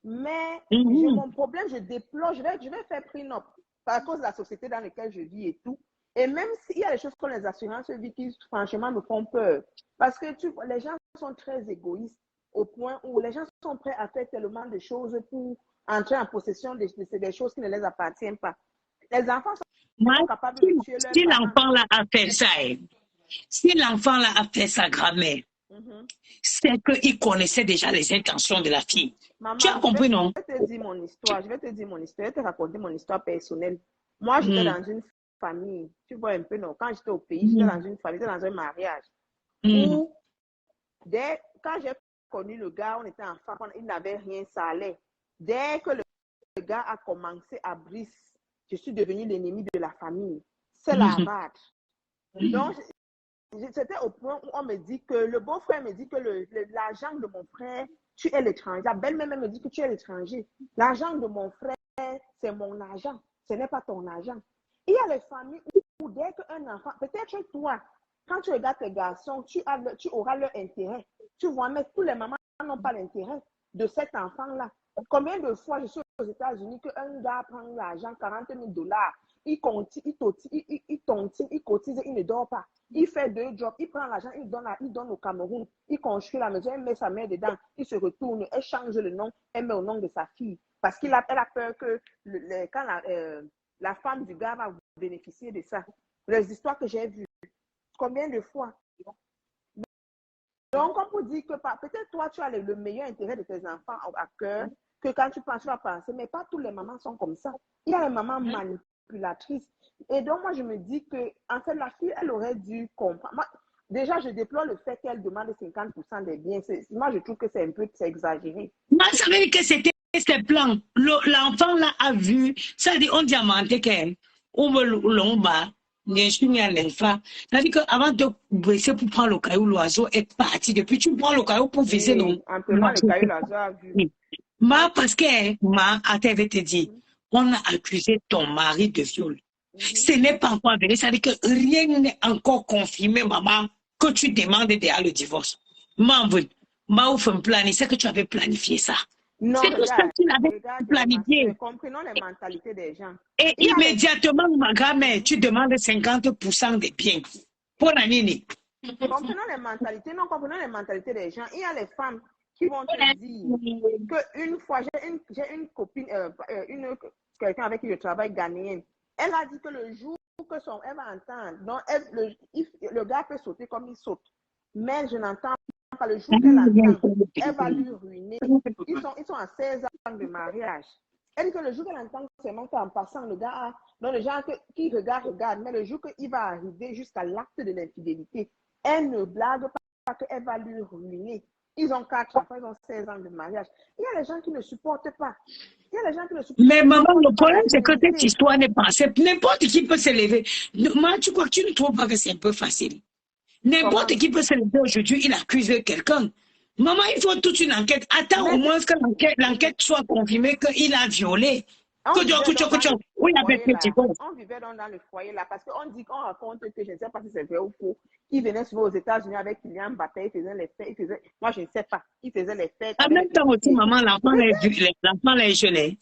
Mais j'ai mon problème, je déplore, je vais faire prénom à cause de la société dans laquelle je vis et tout. Et même s'il y a des choses comme les assurances vie qui, franchement, me font peur. Parce que les gens sont très égoïstes au point où les gens sont prêts à faire tellement de choses pour entrer en possession des choses qui ne les appartiennent pas. Les enfants sont capables de tuer leurs parents. L'enfant là a fait ça, si l'enfant là a fait sa grand-mère, c'est qu'il connaissait déjà les intentions de la fille. Maman, tu as compris, non? Je vais te dire mon histoire. Je vais te raconter mon histoire personnelle. Moi, j'étais dans une famille. Tu vois un peu, non? Quand j'étais au pays, j'étais dans une famille, j'étais dans un mariage. Où, quand j'ai connu le gars, on était enfants, il n'avait rien, ça allait. Dès que le gars a commencé à briser, je suis devenue l'ennemi de la famille. C'est la abattre. Donc, c'était au point où on me dit que le beau-frère me dit que l'argent de mon frère, tu es l'étranger. La belle-mère me dit que tu es l'étranger. L'argent de mon frère, c'est mon argent. Ce n'est pas ton argent. Il y a les familles où dès qu'un enfant, peut-être toi, quand tu regardes tes garçons, tu auras leur intérêt. Tu vois, mais tous les mamans n'ont pas l'intérêt de cet enfant-là. Combien de fois je suis aux États-Unis qu'un gars prend l'argent, $40,000, il cotise, il ne dort pas. Il fait 2 jobs, il prend l'argent, il donne au Cameroun, il construit la maison, il met sa mère dedans, il se retourne, elle change le nom, elle met au nom de sa fille. Parce qu'elle a peur que quand la femme du gars va bénéficier de ça. Les histoires que j'ai vues, combien de fois? Donc, on peut dire que peut-être toi, tu as le meilleur intérêt de tes enfants à cœur, que quand tu penses, tu vas penser, mais pas toutes les mamans sont comme ça. Il y a les mamans manipulatrices. Et donc, moi, je me dis que, en fait, la fille, elle aurait dû comprendre. Moi, déjà, je déplore le fait qu'elle demande 50% des biens. Moi, je trouve que c'est un peu exagéré. Moi, ça veut dire que c'était ses plans. L'enfant là a vu, ça dit on diamanté qu'elle, on veut l'omba, bien sûr, il y a l'enfant. Ça veut dire qu'avant de baisser pour prendre le caillou, l'oiseau est parti. Depuis, tu prends le caillou pour viser donc. En prenant le caillou, l'oiseau a vu. Ma, parce que, ma, à te dit, on a accusé ton mari de viol. Ce n'est pas encore avéré, ça veut dire que rien n'est encore confirmé, maman, que tu demandes déjà le divorce. Maman, c'est que tu avais planifié ça. Non, c'est tout ça que tu l'avais planifié. Comprenons les mentalités des gens. Et immédiatement, ma grand-mère, tu demandes 50% des biens. Pour la nini. Comprenons les mentalités. Non, comprenons les mentalités des gens. Il y a les femmes qui vont te dire qu'une fois, j'ai une copine, quelqu'un avec qui je travaille, ghanéenne. Elle a dit que le jour que elle va entendre, non, le gars peut sauter comme il saute. Mais je n'entends pas le jour qu'elle entend, elle va lui ruiner. Ils sont à 16 ans de mariage. Elle dit que le jour qu'elle entend seulement qu'en passant, le gars, non, le genre qui regarde, mais le jour qu'il va arriver jusqu'à l'acte de l'infidélité, elle ne blague pas qu'elle va lui ruiner. Ils ont 4 enfants, ils ont 16 ans de mariage. Il y a les gens qui ne supportent pas. Il y a les gens qui ne supportent pas. Mais maman, le problème, c'est que cette histoire n'est pas simple. N'importe qui peut se lever. Moi, tu crois que tu ne trouves pas que c'est un peu facile? N'importe qui peut se lever aujourd'hui, il accuse quelqu'un. Maman, il faut toute une enquête. Attends au moins que l'enquête soit confirmée qu'il a violé. On vivait dans le foyer là, parce qu'on dit qu'on raconte que je ne sais pas si c'est vrai ou faux, qu'il venait souvent aux États-Unis avec Kylian Mbappé, il faisait les fêtes, moi je ne sais pas, il faisait les fêtes. En même temps aussi, maman, l'enfant est jeune.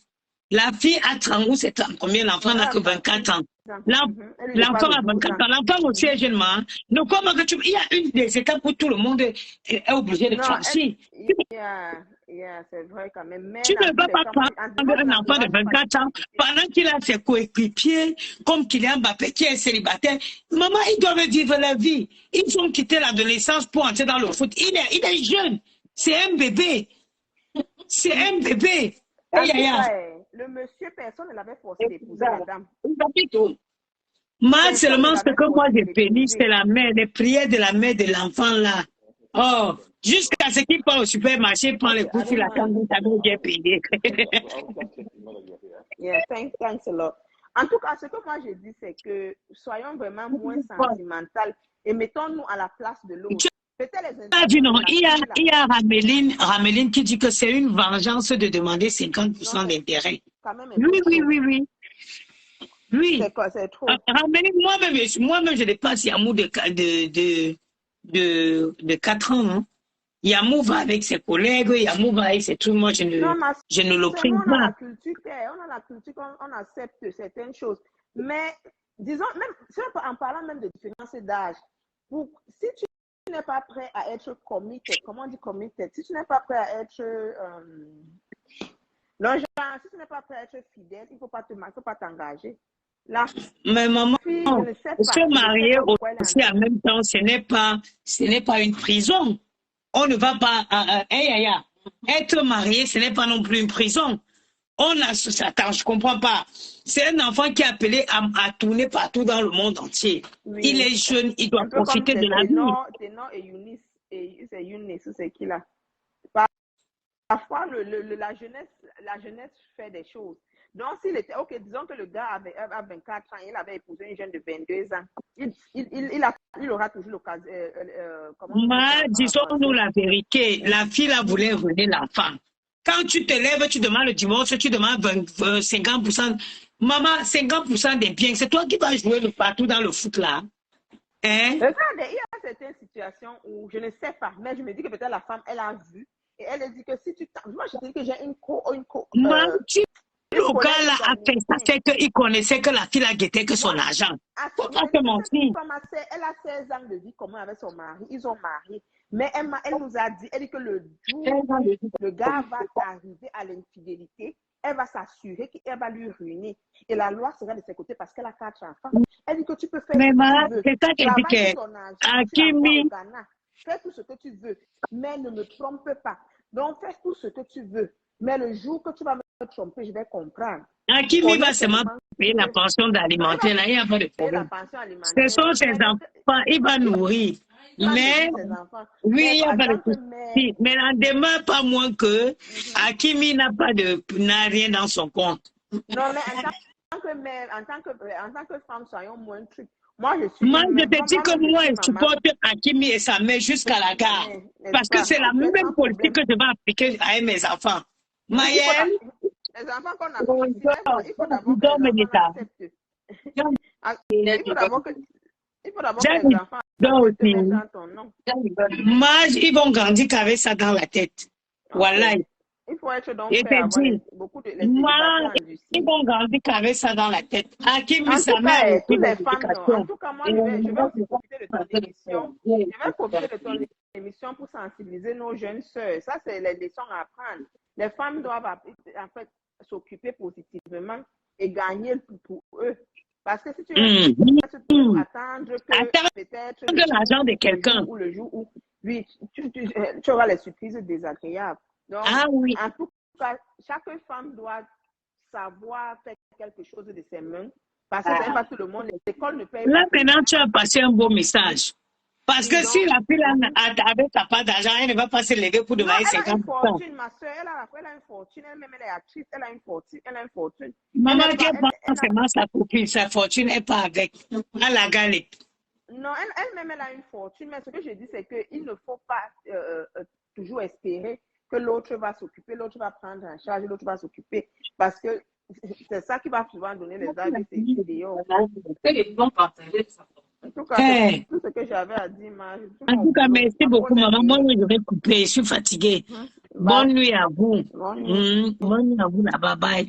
La fille a 30 ou c'est 30 combien, l'enfant n'a que 24 ans. L'enfant a 24 ans, l'enfant aussi est jeune, maman. Donc, il y a une des étapes où tout le monde est obligé de franchir. C'est vrai quand même. Mais tu ne vas pas prendre un enfant de 24 ans pendant qu'il a ses coéquipiers, comme Kylian Mbappé qui est célibataire. Maman, ils doivent vivre la vie. Ils ont quitté l'adolescence pour entrer dans le foot. Il est jeune. C'est un bébé. C'est un bébé. Le monsieur, personne ne l'avait forcé d'épouser la dame. Moi, seulement ce que moi j'ai béni, c'est la mère, les prières de la mère de l'enfant là. Oh, jusqu'à ce qu'il part au supermarché, prend les coups sur la table, ça doit bien payer. Yeah, thanks a lot. En tout cas, ce que moi je dis, c'est que soyons vraiment moins sentimentales et mettons-nous à la place de l'autre. Il y a Rameline qui dit que c'est une vengeance de demander 50% d'intérêt. Oui. Oui. C'est trop. Rameline, moi-même, je dépasse Yamou de 4 ans. Hein. Yamou va avec ses collègues, Yamou va avec ses trucs. Moi, je ne l'opprime pas. On a la culture, on accepte certaines choses. Mais, disons, même en parlant même de différence d'âge, si tu n'es pas prêt à être committed, comment on dit committed? Si tu n'es pas prêt à être si tu n'es pas prêt à être fidèle, il ne faut pas t'engager. Mais maman, se marier aussi en même temps, ce n'est pas une prison. On ne va pas être marié, ce n'est pas non plus une prison. Attends, je comprends pas. C'est un enfant qui est appelé à tourner partout dans le monde entier. Oui. Il est jeune, il doit profiter de la vie. Ténor et Eunice, c'est qui là? Parfois, la jeunesse fait des choses. Donc, s'il était, ok, disons que le gars avait 24 ans, il avait épousé une jeune de 22 ans, il aura toujours l'occasion. Disons-nous la vérité, la fille là voulait ruiner l'enfant. Quand tu te lèves, tu demandes le divorce, tu demandes 50%. Maman, 50% des biens, c'est toi qui vas jouer partout dans le foot là. Hein? Regardez, il y a certaines situations où je ne sais pas, mais je me dis que peut-être la femme, elle a vu et elle a dit que si tu. Moi, je te dis que j'ai une le gars là a fait ça, c'est qu'il connaissait que la fille a guetté que son argent. Faut pas te mentir. Elle a 16 ans de vie commun avec son mari. Ils ont marié. Mais elle nous a dit, elle dit que le jour où le gars va arriver à l'infidélité, elle va s'assurer qu'elle va lui ruiner. Et la loi sera de ses côtés parce qu'elle a 4 enfants. Elle dit que tu peux faire mais ce que tu veux. C'est ça qu'elle dit que fais tout ce que tu veux, mais ne me trompe pas. Donc, fais tout ce que tu veux. Mais le jour que tu vas me tromper, je vais comprendre. Hakimi va seulement payer la pension d'alimentaire. Là, il n'y a pas de problème. Ce sont ses enfants, il va nourrir. Ça, Mais, c'est ses enfants. oui, Mais il n'y a en pas de tant que souci. mère, Mais n'en demeure pas moins que Hakimi n'a rien dans son compte. non, mais en tant que mère, en tant que femme, soyons moins trucs. Moi, je suis Moi, une je mère. te dis que Moi-même, moi, je je suis maman. supporte Hakimi et sa mère jusqu'à la gare. Mais, n'est-ce Parce que pas? c'est la Tu es même sans politique que problème. je vais appliquer à mes enfants. Il faut Mayel, les enfants qu'on a ici, il faut d'abord que Jean les enfants Benita. acceptent. Il faut d'abord que Jean les enfants Benita acceptent aussi. mettre dans ton nom. Moi, ils vont grandir qu'avec ça dans la tête. Voilà. Ok. Il faut être donc Je prêt à te avoir dis, beaucoup de les moi, célibataires ils endurcis. vont grandir qu'avavec ça dans la tête. Hakimi, En sa tout mère cas, a reçu toutes les des femmes, non. En éducations. tout cas, moi, je vais aussi profiter de ton émission. Je vais profiter de ton émission pour sensibiliser nos jeunes sœurs. Ça, c'est les leçons à apprendre. Les femmes doivent en fait s'occuper positivement et gagner pour eux. Parce que si tu restes toujours attendre que Attends peut-être de l'argent de quelqu'un. le jour où oui, tu auras les surprises désagréables. Donc, Ah oui. en tout cas, chaque femme doit savoir faire quelque chose de ses mains. Parce que c'est pas tout le monde. L'école ne paye Là, pas. maintenant, tu as passé un beau message. Parce que Donc, si la fille avait sa part d'argent, elle ne va pas se lever pour non, demander elle a 50 une fortune, ma soeur. Elle a une fortune. Elle-même, elle est actrice. Elle a une fortune. Elle a une fortune. Maman, Elle qu'elle pense seulement sa copine, sa fortune n'est pas avec. À la galette. Non, elle-même, elle a une fortune. Mais ce que je dis, c'est qu'il ne faut pas toujours espérer que l'autre va s'occuper, l'autre va prendre en charge, l'autre va s'occuper. Parce que c'est ça qui va souvent donner les âges de ces vidéos. En tout cas, c'est tout ce que j'avais à dire. En tout cas, merci beaucoup, maman. Moi, je vais couper. Je suis fatiguée. Bonne nuit à vous. Bonne nuit à vous là-bas. Bye.